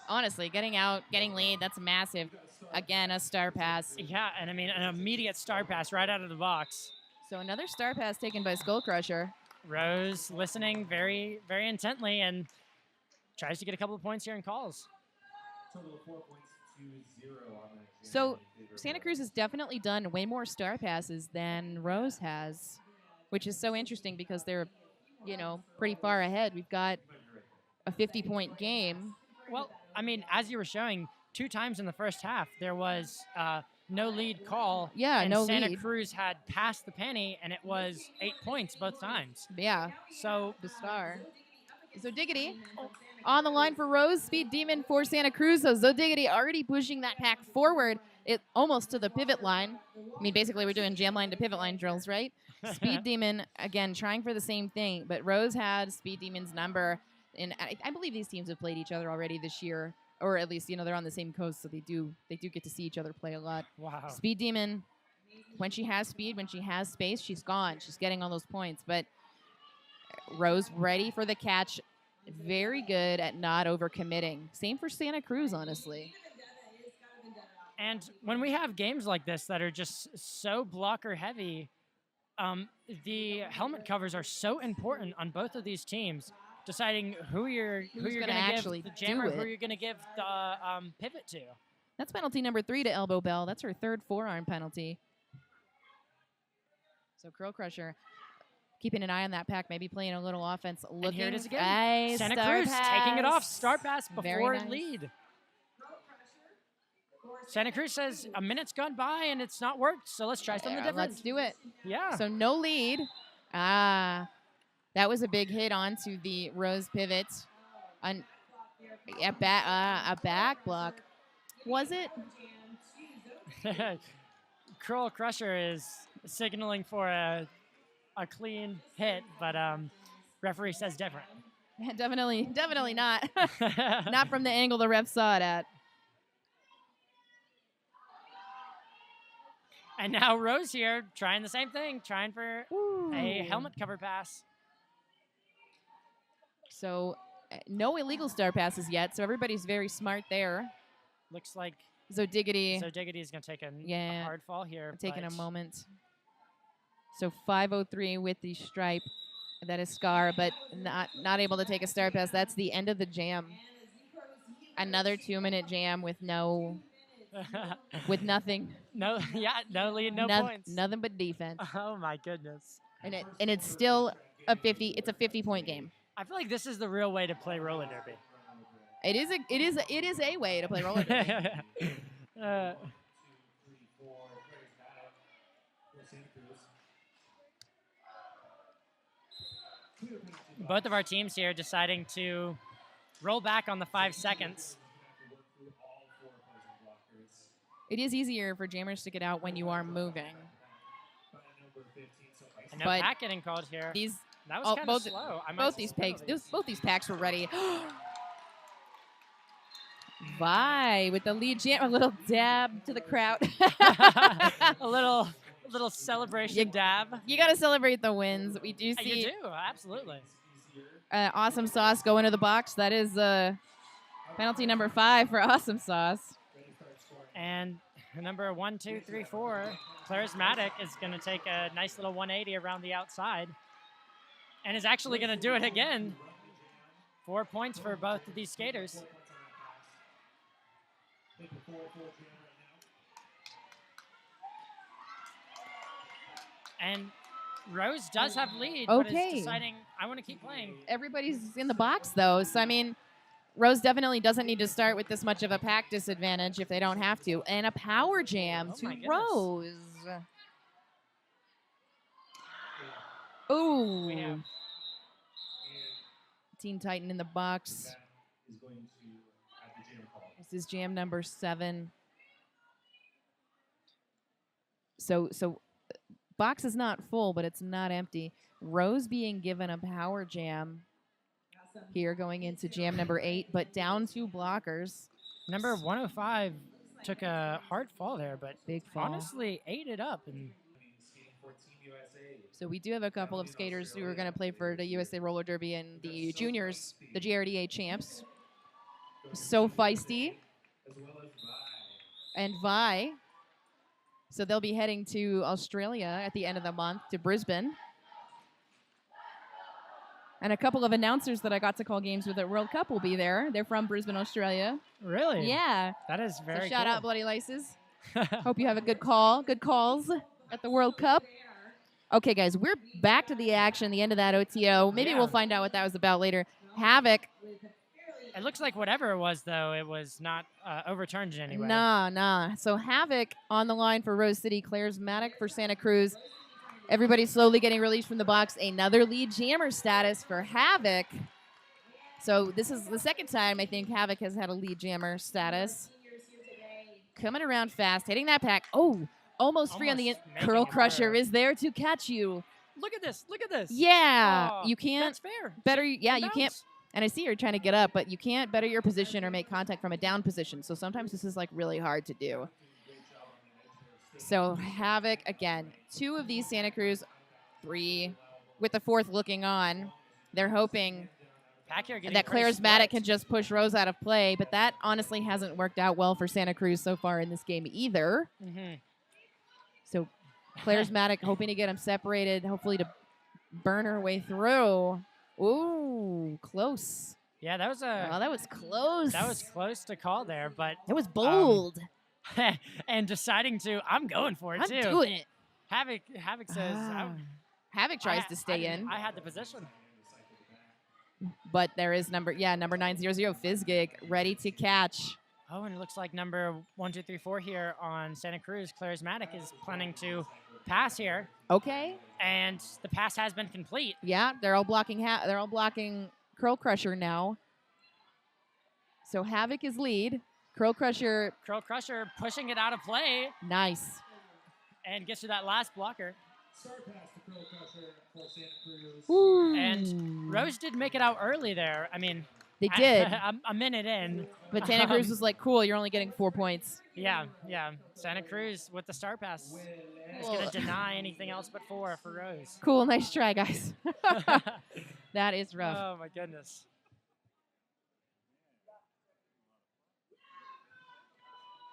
Honestly, getting out, getting lead, that's massive. Again, a star pass. Yeah, and I mean, an immediate star pass right out of the box. So another star pass taken by Skull Crusher. Rose listening very, very intently and tries to get a couple of points here and calls. Total of 4 points to 0 on that. So Santa Cruz has definitely done way more star passes than Rose has, which is so interesting because they're, you know, pretty far ahead. We've got a 50-point game. Well, I mean, as you were showing, 2 times in the first half, there was no lead call. Yeah, and no Santa lead. Cruz had passed the penny, and it was 8 points both times. Yeah, So the star. So Diggity on the line for Rose. Speed Demon for Santa Cruz. So Diggity already pushing that pack forward, it almost to the pivot line. I mean, basically, we're doing jam line to pivot line drills, right? Speed Demon, again, trying for the same thing, but Rose had Speed Demon's number. And I believe these teams have played each other already this year, or at least, you know, they're on the same coast, so they do get to see each other play a lot. Wow. Speed Demon, when she has speed, when she has space, she's gone. She's getting all those points. But Rose ready for the catch. Very good at not overcommitting. Same for Santa Cruz, honestly. And when we have games like this that are just so blocker heavy, the helmet covers are so important on both of these teams deciding who you're Who's going gonna to actually give the do jammer, who it. you're going to give the pivot to. That's penalty number 3 to Elbow Bell. That's her 3rd forearm penalty. So Curl Crusher keeping an eye on that pack, maybe playing a little offense. Looking, And here it is again. Nice Santa start Cruz taking it off. pass. Start pass Very before nice. lead. Santa Cruz says a minute's gone by and it's not worked, so let's try something different. Let's do it. Yeah. So no lead. That was a big hit onto the Rose pivot. A back block. Was it? Curl Crusher is signaling for a clean hit, but referee says different. Definitely not. Not from the angle the ref saw it at. And now Rose here trying the same thing, trying for a helmet cover pass. So no illegal star passes yet, so everybody's very smart there. Looks like Zodiggity. Zodiggity is going to take a hard fall here. Taking a moment. So 5:03 with the stripe. That is Scar, but not able to take a star pass. That's the end of the jam. Another 2-minute jam with nothing. No lead, no points. Nothing but defense. Oh my goodness. And it's still a 50-point game. I feel like this is the real way to play roller derby. It is a way to play roller derby. Both of our teams here deciding to roll back on the 5 seconds. It is easier for jammers to get out when you are moving. And no But pack getting called here. That was kind of both, slow. both these packs were ready. Vi with the lead jam, a little dab to the crowd. a little celebration dab. You got to celebrate the wins. We do see. You do, absolutely. Awesome Sauce going to the box. That is penalty number 5 for Awesome Sauce. And number 1, 2, 3, 4, Charismatic is going to take a nice little 180 around the outside. And is actually going to do it again. 4 points for both of these skaters. And Rose does have lead, but is deciding, I want to keep playing. Everybody's in the box, though. So, I mean, Rose definitely doesn't need to start with this much of a pack disadvantage if they don't have to. And a power jam to Rose. Ooh. We have Teen Titan in the box. This is jam number 7. So box is not full, but it's not empty. Rose being given a power jam here going into jam number 8, but down 2 blockers. Number 105 took a hard fall there, but big fall. Honestly ate it up. And so we do have a couple of skaters who are going to play for the USA Roller Derby and the juniors, the JRDA champs. So Feisty and Vi. So they'll be heading to Australia at the end of the month, to Brisbane. And a couple of announcers that I got to call games with at World Cup will be there. They're from Brisbane, Australia. Really? Yeah. That is very cool. Shout out Bloody Laces. Hope you have a good calls at the World Cup. Okay, guys, we're back to the action, the end of that OTO. Maybe we'll find out what that was about later. Havoc. It looks like whatever it was, though, it was not overturned in any way. Nah. So Havoc on the line for Rose City. Charismatic for Santa Cruz. Everybody's slowly getting released from the box. Another lead jammer status for Havoc. So this is the second time I think Havoc has had a lead jammer status. Coming around fast, hitting that pack. Oh, almost free on the Curl Crusher is there to catch you. Look at this. Look at this. Yeah. You can't. That's fair. Better. Yeah, you can't. And I see you're trying to get up, but you can't better your position or make contact from a down position. So sometimes this is like really hard to do. So Havoc, again, 2 of these Santa Cruz, 3 with the 4th looking on. They're hoping that Charismatic can just push Rose out of play, but that honestly hasn't worked out well for Santa Cruz so far in this game either. So Charismatic hoping to get them separated, hopefully to burn her way through. Ooh, close. Yeah, that was Oh, that was close. that was close to call there, but That was bold. and deciding to, I'm going for it I'm too. doing it. Havoc says, Havoc tries to stay in, I had the position. but there is number 900 Fizzgig ready to catch. Oh, and it looks like number 1, 2, 3, 4 here on Santa Cruz, Charismatic, is planning to pass here, Okay. and the pass has been complete. Yeah, they're all blocking. They're all blocking Curl Crusher now. So Havoc is lead. Curl Crusher, Curl Crusher pushing it out of play nice. and gets to that last blocker. Start pass to Curl Crusher for Santa Cruz. Ooh. And Rose did make it out early there. I mean, They did, a minute in. but Santa Cruz was like, "Cool, you're only getting 4 points." Yeah. Santa Cruz with the star pass is going to deny anything else but 4 for Rose. Cool, nice try, guys. That is rough. Oh, my goodness.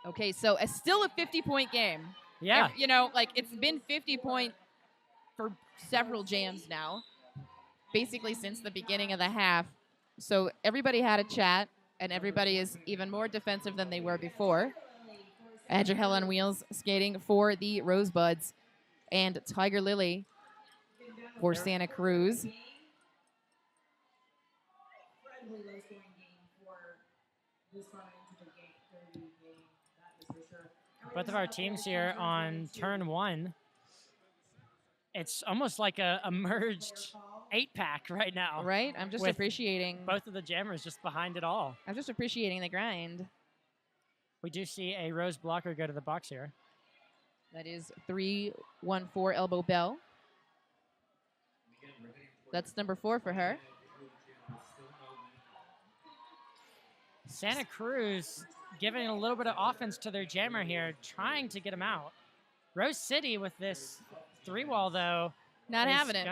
Okay, so it's still a 50-point game. Yeah. You know, like it's been 50-point for several jams now, basically since the beginning of the half. So everybody had a chat, and everybody is even more defensive than they were before. Andrew Hell on Wheels skating for the Rosebuds, and Tiger Lily for Santa Cruz. Incredibly low scoring game for this far into the game, third game, that is for sure. Both of our teams here on turn 1. It's almost like a merged 8-pack right now. Right? I'm just With appreciating. Both of the jammers just behind it all. I'm just appreciating the grind. We do see a Rose blocker go to the box here. That is 3-1-4 elbow bell. That's number 4 for her. Santa Cruz giving a little bit of offense to their jammer here, trying to get him out. Rose City with this 3-wall, though. Not is having it.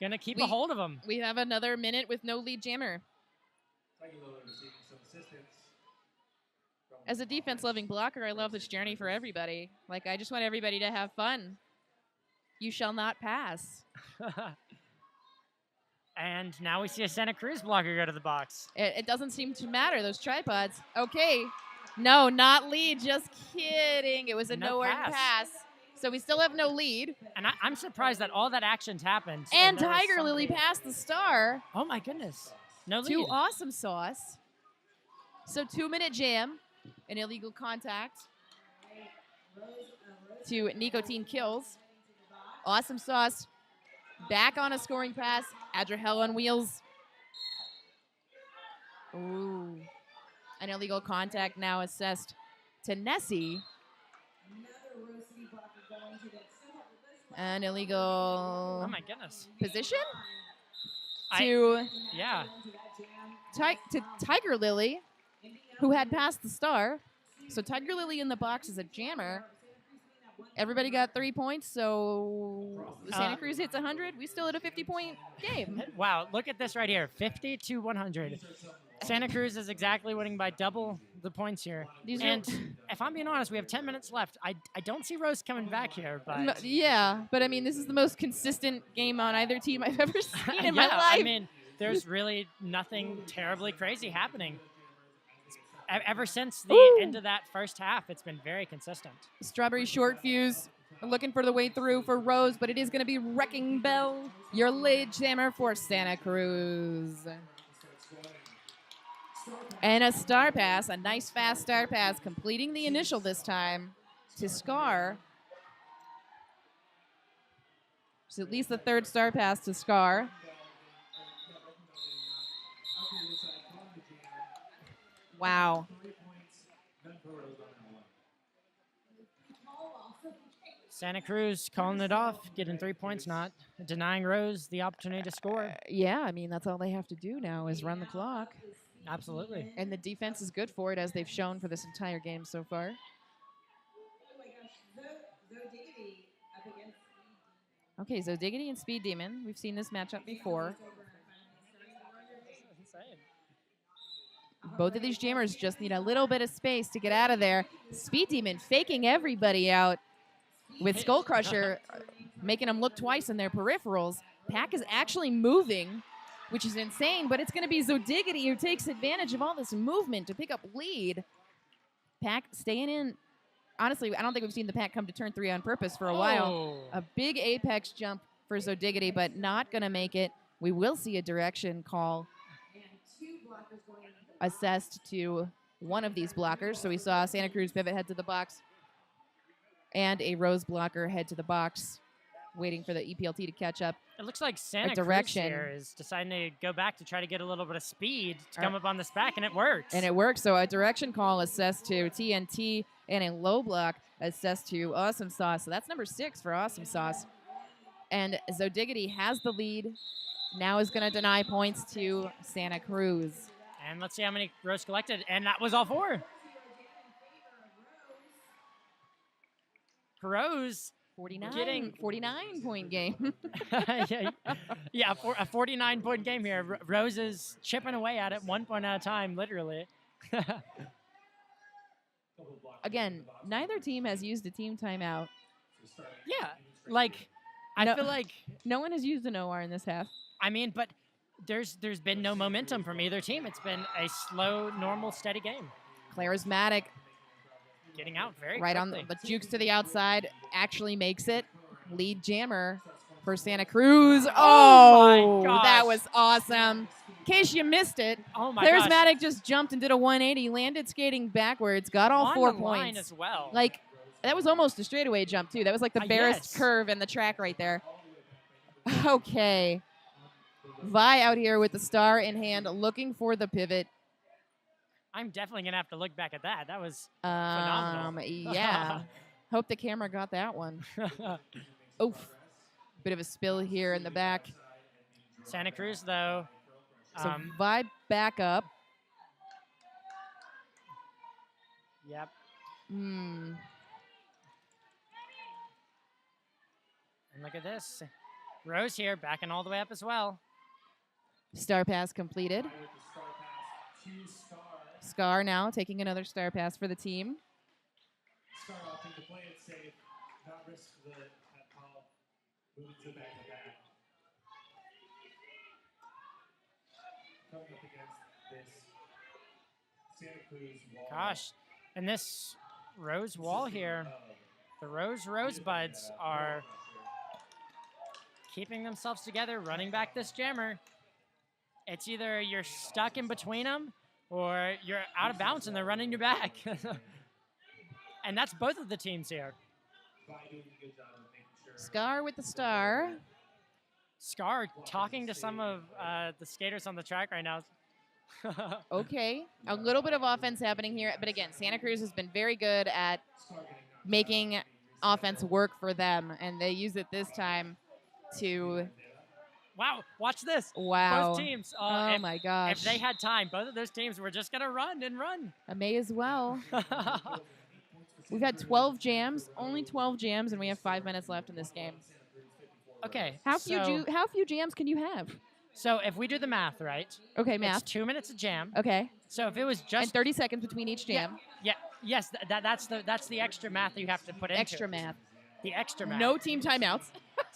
Gonna keep a hold of him. We have another minute with no lead jammer. Tiger Lily receiving some assistance. As a defense-loving blocker, I love this journey for everybody. Like, I just want everybody to have fun. You shall not pass. And now we see a Santa Cruz blocker go to the box. It doesn't seem to matter, those tripods. Okay. No, not lead. Just kidding. It was a No nowhere pass. pass. So we still have no lead. And I'm surprised that all that action's happened. And there was Tiger Lily somebody- passed the star Oh my goodness. No lead. to Awesome Sauce. So 2-minute jam, an illegal contact to Nicotine Kills. Awesome Sauce back on a scoring pass. Adra on wheels. Ooh. An illegal contact now assessed to Nessie. Another Rose City blocker going to the An illegal Oh my goodness. position I- to Yeah. Tiger Lily, who had passed the star. So Tiger Lily in the box is a jammer. Everybody got 3 points, so Santa Cruz hits 100. We still at a 50-point game. Wow, look at this right here. 50 to 100. Santa Cruz is exactly winning by double the points here. These are- And if I'm being honest, we have 10 minutes left. I don't see Rose coming back here, but Yeah, but I mean, this is the most consistent game on either team I've ever seen in my yeah, life. I mean, there's really nothing terribly crazy happening. Ever since the Ooh. end of that first half, it's been very consistent. Strawberry short fuse, looking for the way through for Rose, but it is going to be Wrecking Bell, your lead jammer for Santa Cruz. And a star pass, a nice fast star pass, completing the initial this time to Scar. So at least the third star pass to Scar. Wow. Santa Cruz calling it off, getting 3 points, not denying Rose the opportunity to score. Yeah, I mean, that's all they have to do now is run the clock. Absolutely. And the defense is good for it, as they've shown for this entire game so far. Oh my gosh, Zoe Diggity up against Okay, so Diggity and Speed Demon. We've seen this matchup before. Both of these jammers just need a little bit of space to get out of there. Speed Demon faking everybody out with Skull Crusher, making them look twice in their peripherals. Pack is actually moving, which is insane, but it's going to be Zodiggity who takes advantage of all this movement to pick up lead. Pack staying in. Honestly, I don't think we've seen the Pack come to turn 3 on purpose for a while. A big apex jump for Zodiggity, but not going to make it. We will see a direction call assessed to one of these blockers. So we saw Santa Cruz pivot head to the box and a Rose blocker head to the box, waiting for the EPLT to catch up. It looks like Santa Cruz here is deciding to go back to try to get a little bit of speed to come up on this back, and it works. And it works. So a direction call assessed to TNT and a low block assessed to Awesome Sauce. So that's number 6 for Awesome Sauce. And Zodiggity has the lead. Now is going to deny points to Santa Cruz. And let's see how many Rose collected. And that was all 4. Rose 49-point game. yeah, a 49-point game here. Rose is chipping away at it 1 point at a time, literally. Again, neither team has used a team timeout. Yeah, like, I feel like no one has used an OR in this half. I mean, but there's been no momentum from either team. It's been a slow, normal, steady game. Charismatic. Getting out very right quickly. on the jukes to the outside, actually makes it. Lead jammer for Santa Cruz. Oh, my gosh. That was awesome. In case you missed it, Oh my Charismatic just jumped and did a 180, landed skating backwards, got all on 4 the line points. as well. Like, that was almost a straightaway jump, too. That was like the barest yes. curve in the track right there. Okay. Vi out here with the star in hand, looking for the pivot. I'm definitely going to have to look back at that. That was phenomenal. Yeah. Hope the camera got that one. Oof. Bit of a spill here in the back. Santa Cruz, though. So Vi back up. Yep. Hmm. And look at this. Rose here, backing all the way up as well. Star pass completed. Scar now taking another star pass for the team. Star opting to play it safe, not risk the call, moving to back-to-back. Coming up against this Santa Cruz wall. Gosh, and this Rose wall here, the Rosebuds are keeping themselves together, running back this jammer. It's either you're stuck in between them or you're out of bounds and they're running you back. And that's both of the teams here. Scar with the star. Scar talking to some of the skaters on the track right now. Okay, a little bit of offense happening here. But again, Santa Cruz has been very good at making offense work for them. And they use it this time to... Wow, watch this. Wow. Both teams. Oh, my gosh. If they had time, both of those teams were just going to run and run. I may as well. We've had 12 jams, only 12 jams, and we have 5 minutes left in this game. Okay. How few jams can you have? So if we do the math, right? Okay, math. It's 2 minutes a jam. Okay. So if it was just and 30 seconds between each jam. Yes, that's the extra math that you have to put into. Extra math. The extra math. No team timeouts.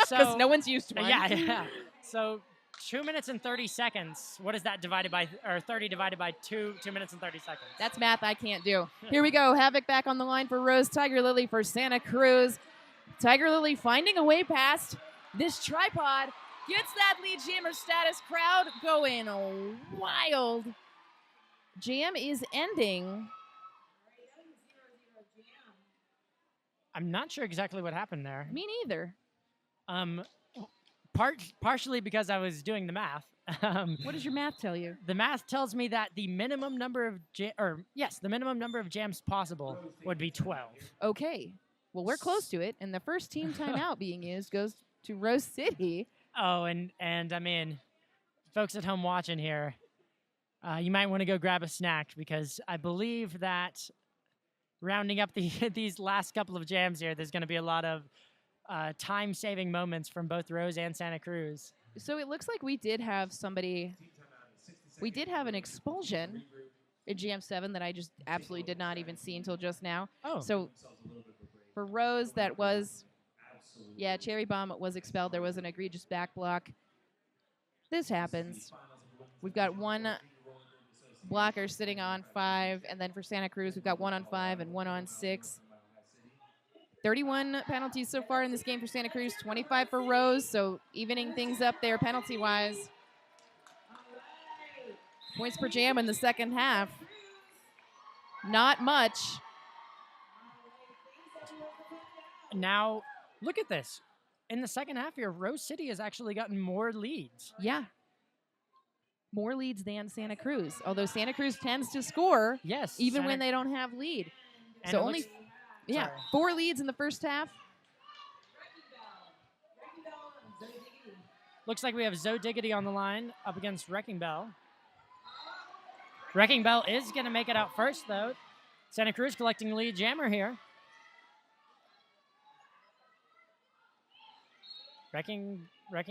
So because no one's used to one. Yeah. So 2 minutes and 30 seconds. What is that divided by, or 30 divided by 2 minutes and 30 seconds? That's math I can't do. Here we go. Havoc back on the line for Rose. Tiger Lily for Santa Cruz. Tiger Lily finding a way past this tripod. Gets that lead jammer status. Crowd going wild. Jam is ending. I'm not sure exactly what happened there. Me neither. Partially because I was doing the math. What does your math tell you? The math tells me that the minimum number of the minimum number of jams possible would be 12. Okay. Well, we're close to it, and the first team timeout being used goes to Rose City. Oh, and I mean, folks at home watching here, you might want to go grab a snack because I believe that rounding up these last couple of jams here, there's going to be a lot of time-saving moments from both Rose and Santa Cruz. So it looks like we did have somebody. We did have an expulsion in Jam 7 that I just absolutely did not even see until just now. Oh. So for Rose, that was, yeah, Cherry Bomb was expelled. There was an egregious back block. This happens. We've got one blocker sitting on 5, and then for Santa Cruz, we've got 1 on 5 and 1 on 6. 31 penalties so far in this game for Santa Cruz, 25 for Rose, so evening things up there penalty-wise. Points per jam in the second half. Not much. Now, look at this. In the second half here, Rose City has actually gotten more leads. Yeah. More leads than Santa Cruz, although Santa Cruz tends to score Yes. even when they don't have lead. And So it only, looks- yeah, sorry. 4 leads in the first half. Looks like we have Zoe Diggity on the line up against Wrecking Bell. Wrecking Bell is going to make it out first, though. Santa Cruz collecting lead jammer here. Wrecking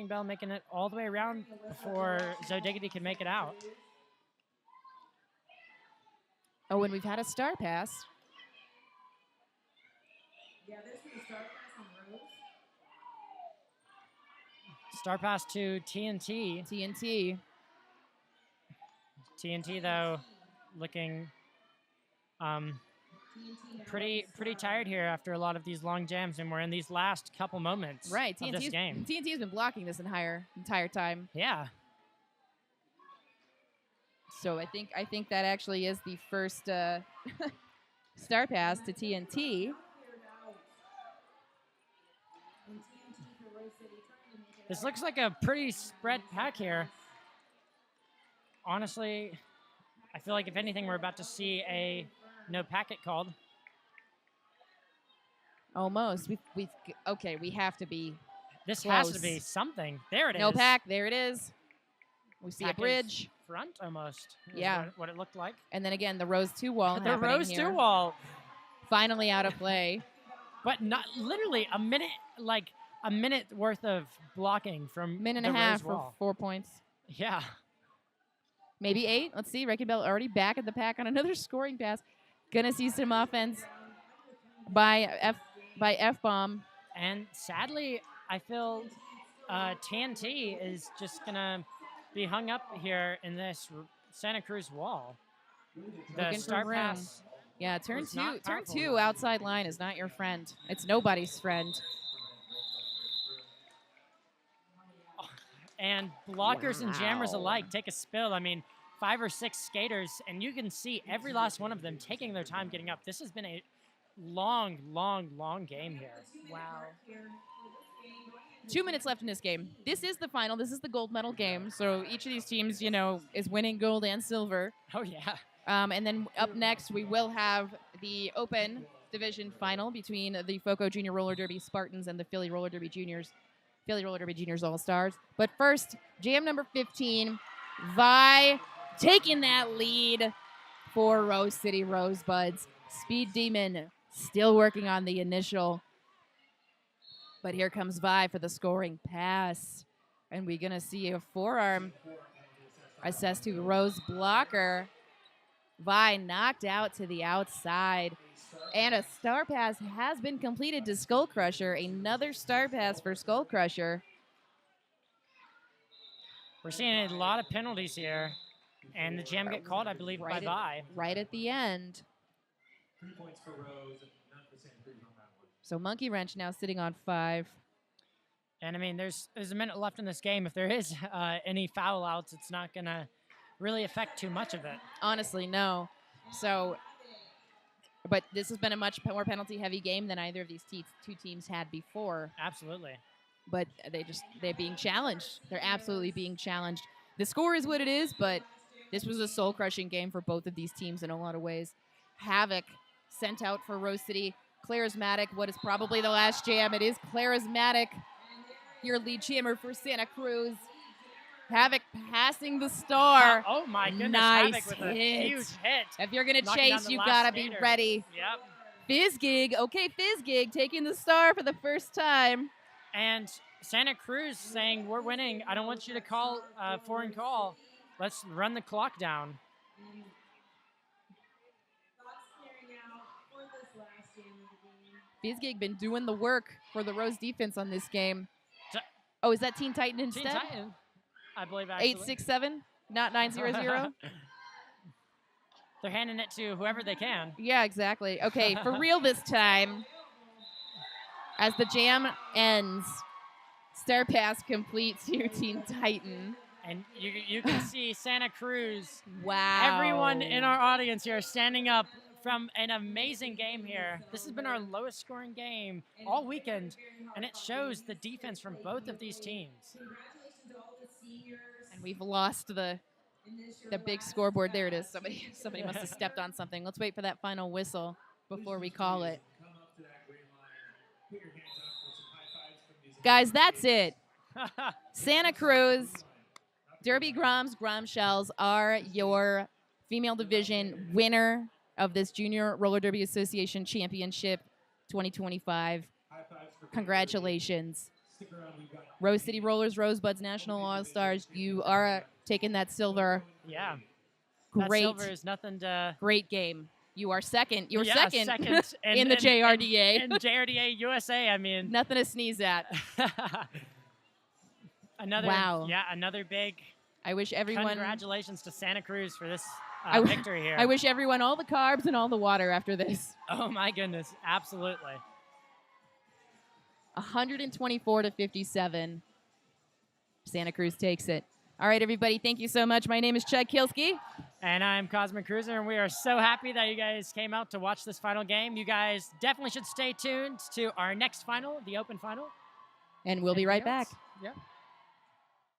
Bell making it all the way around before Zoe Diggity can make it out. Oh, and we've had a star pass. Yeah, there's been a start pass on Rose. Star pass to TNT. TNT. TNT, though, looking pretty tired here after a lot of these long jams, and we're in these last couple moments Right, of this game. TNT's been blocking this entire time. Yeah. So I think that actually is the first star pass to TNT. This looks like a pretty spread pack here. Honestly, I feel like if anything, we're about to see a no packet called. Almost. We have to be. This has to Close. be something. There it is. No pack. There it is. We see Pack a bridge, is front almost. Is Yeah. What it looked like. and then again the Rose 2 wall. The happening Rose here. 2 wall. Finally out of play. But not literally a minute worth of blocking from Minute the and a half Rose for wall. 4 points. Yeah. Maybe 8. Let's see. Wrecking Bell already back at the pack on another scoring pass. Gonna see some offense by F-bomb. And sadly, I feel TNT is just going to be hung up here in this Santa Cruz wall. The Looking for star room. pass. Yeah, turn It's not 2. Turn powerful 2 enough. outside line is not your friend. It's nobody's friend. And blockers and jammers alike take a spill. I mean, 5 or 6 skaters, and you can see every last one of them taking their time getting up. This has been a long game here. Wow. 2 minutes left in this game. This is the final. This is the gold medal game. So each of these teams, is winning gold and silver. Oh, yeah. And then up next, we will have the open division final between the FOCO Junior Roller Derby Spartans and the Philly Roller Derby Juniors All-Stars. But first, jam number 15, Vi taking that lead for Rose City Rosebuds. Speed Demon still working on the initial. But here comes Vi for the scoring pass. And we're going to see a forearm assessed to Rose blocker. Vi knocked out to the outside. And a star pass has been completed to Skull Crusher. Another star pass for Skull Crusher. We're seeing a lot of penalties here. And the jam get called, I believe, by Vi. Right at the end. 3 points for Rose and none for Santa Cruz on that one. So Monkey Wrench now sitting on 5. And, I mean, there's a minute left in this game. If there is any foul outs, it's not going to really affect too much of it. Honestly, no. So, but this has been a much more penalty-heavy game than either of these two teams had before. Absolutely. But they're being challenged. They're absolutely being challenged. The score is what it is, but this was a soul-crushing game for both of these teams in a lot of ways. Havoc sent out for Rose City. Charismatic, what is probably the last jam. It is Charismatic, your lead jammer for Santa Cruz. Havoc passing the star. Oh, my goodness. Nice Havoc with a hit. huge hit. If you're going to Knocking down chase, the you last got to be skater. ready. Yep. Fizzgig. Okay, Fizzgig taking the star for the first time. And Santa Cruz saying, we're winning. I don't want you to call foreign call. Let's run the clock down. Fizzgig been doing the work for the Rose defense on this game. Ti- Oh, is that Teen Titan instead? Teen Titan. I believe actually. 867, not 900. They're handing it to whoever they can. Yeah, exactly. Okay, for real this time. As the jam ends, Star Pass completes your Team Titan. And you can see Santa Cruz. Wow. Everyone in our audience here is standing up from an amazing game here. This has been our lowest scoring game all weekend, and it shows the defense from both of these teams. Congratulations to all the seniors. And we've lost the big scoreboard. There it is. Somebody must have stepped on something. Let's wait for that final whistle before we call it. Come up to that green line. Put your hands up for some high fives from these. Guys, that's it. Santa Cruz, Derby Groms, Gromshells are your female division winner of this Junior Roller Derby Association Championship 2025. High fives for Congratulations. Stick around. We've got Rose City Rollers, Rosebuds National All-Stars, you are taking that silver. Yeah. Great, That silver is nothing to... great game. You are second. You're Yeah, second and- in the and- JRDA. In JRDA USA, I mean... Nothing to sneeze at. Another big I wish everyone. congratulations to Santa Cruz for this I w- victory here. I wish everyone all the carbs and all the water after this. Oh my goodness, absolutely. 124 to 57. Santa Cruz takes it. All right, everybody, thank you so much. My name is Chad Kielski. And I'm Cosmic Cruiser, and we are so happy that you guys came out to watch this final game. You guys definitely should stay tuned to our next final, the Open Final. And we'll be right Anything back. else? Yep.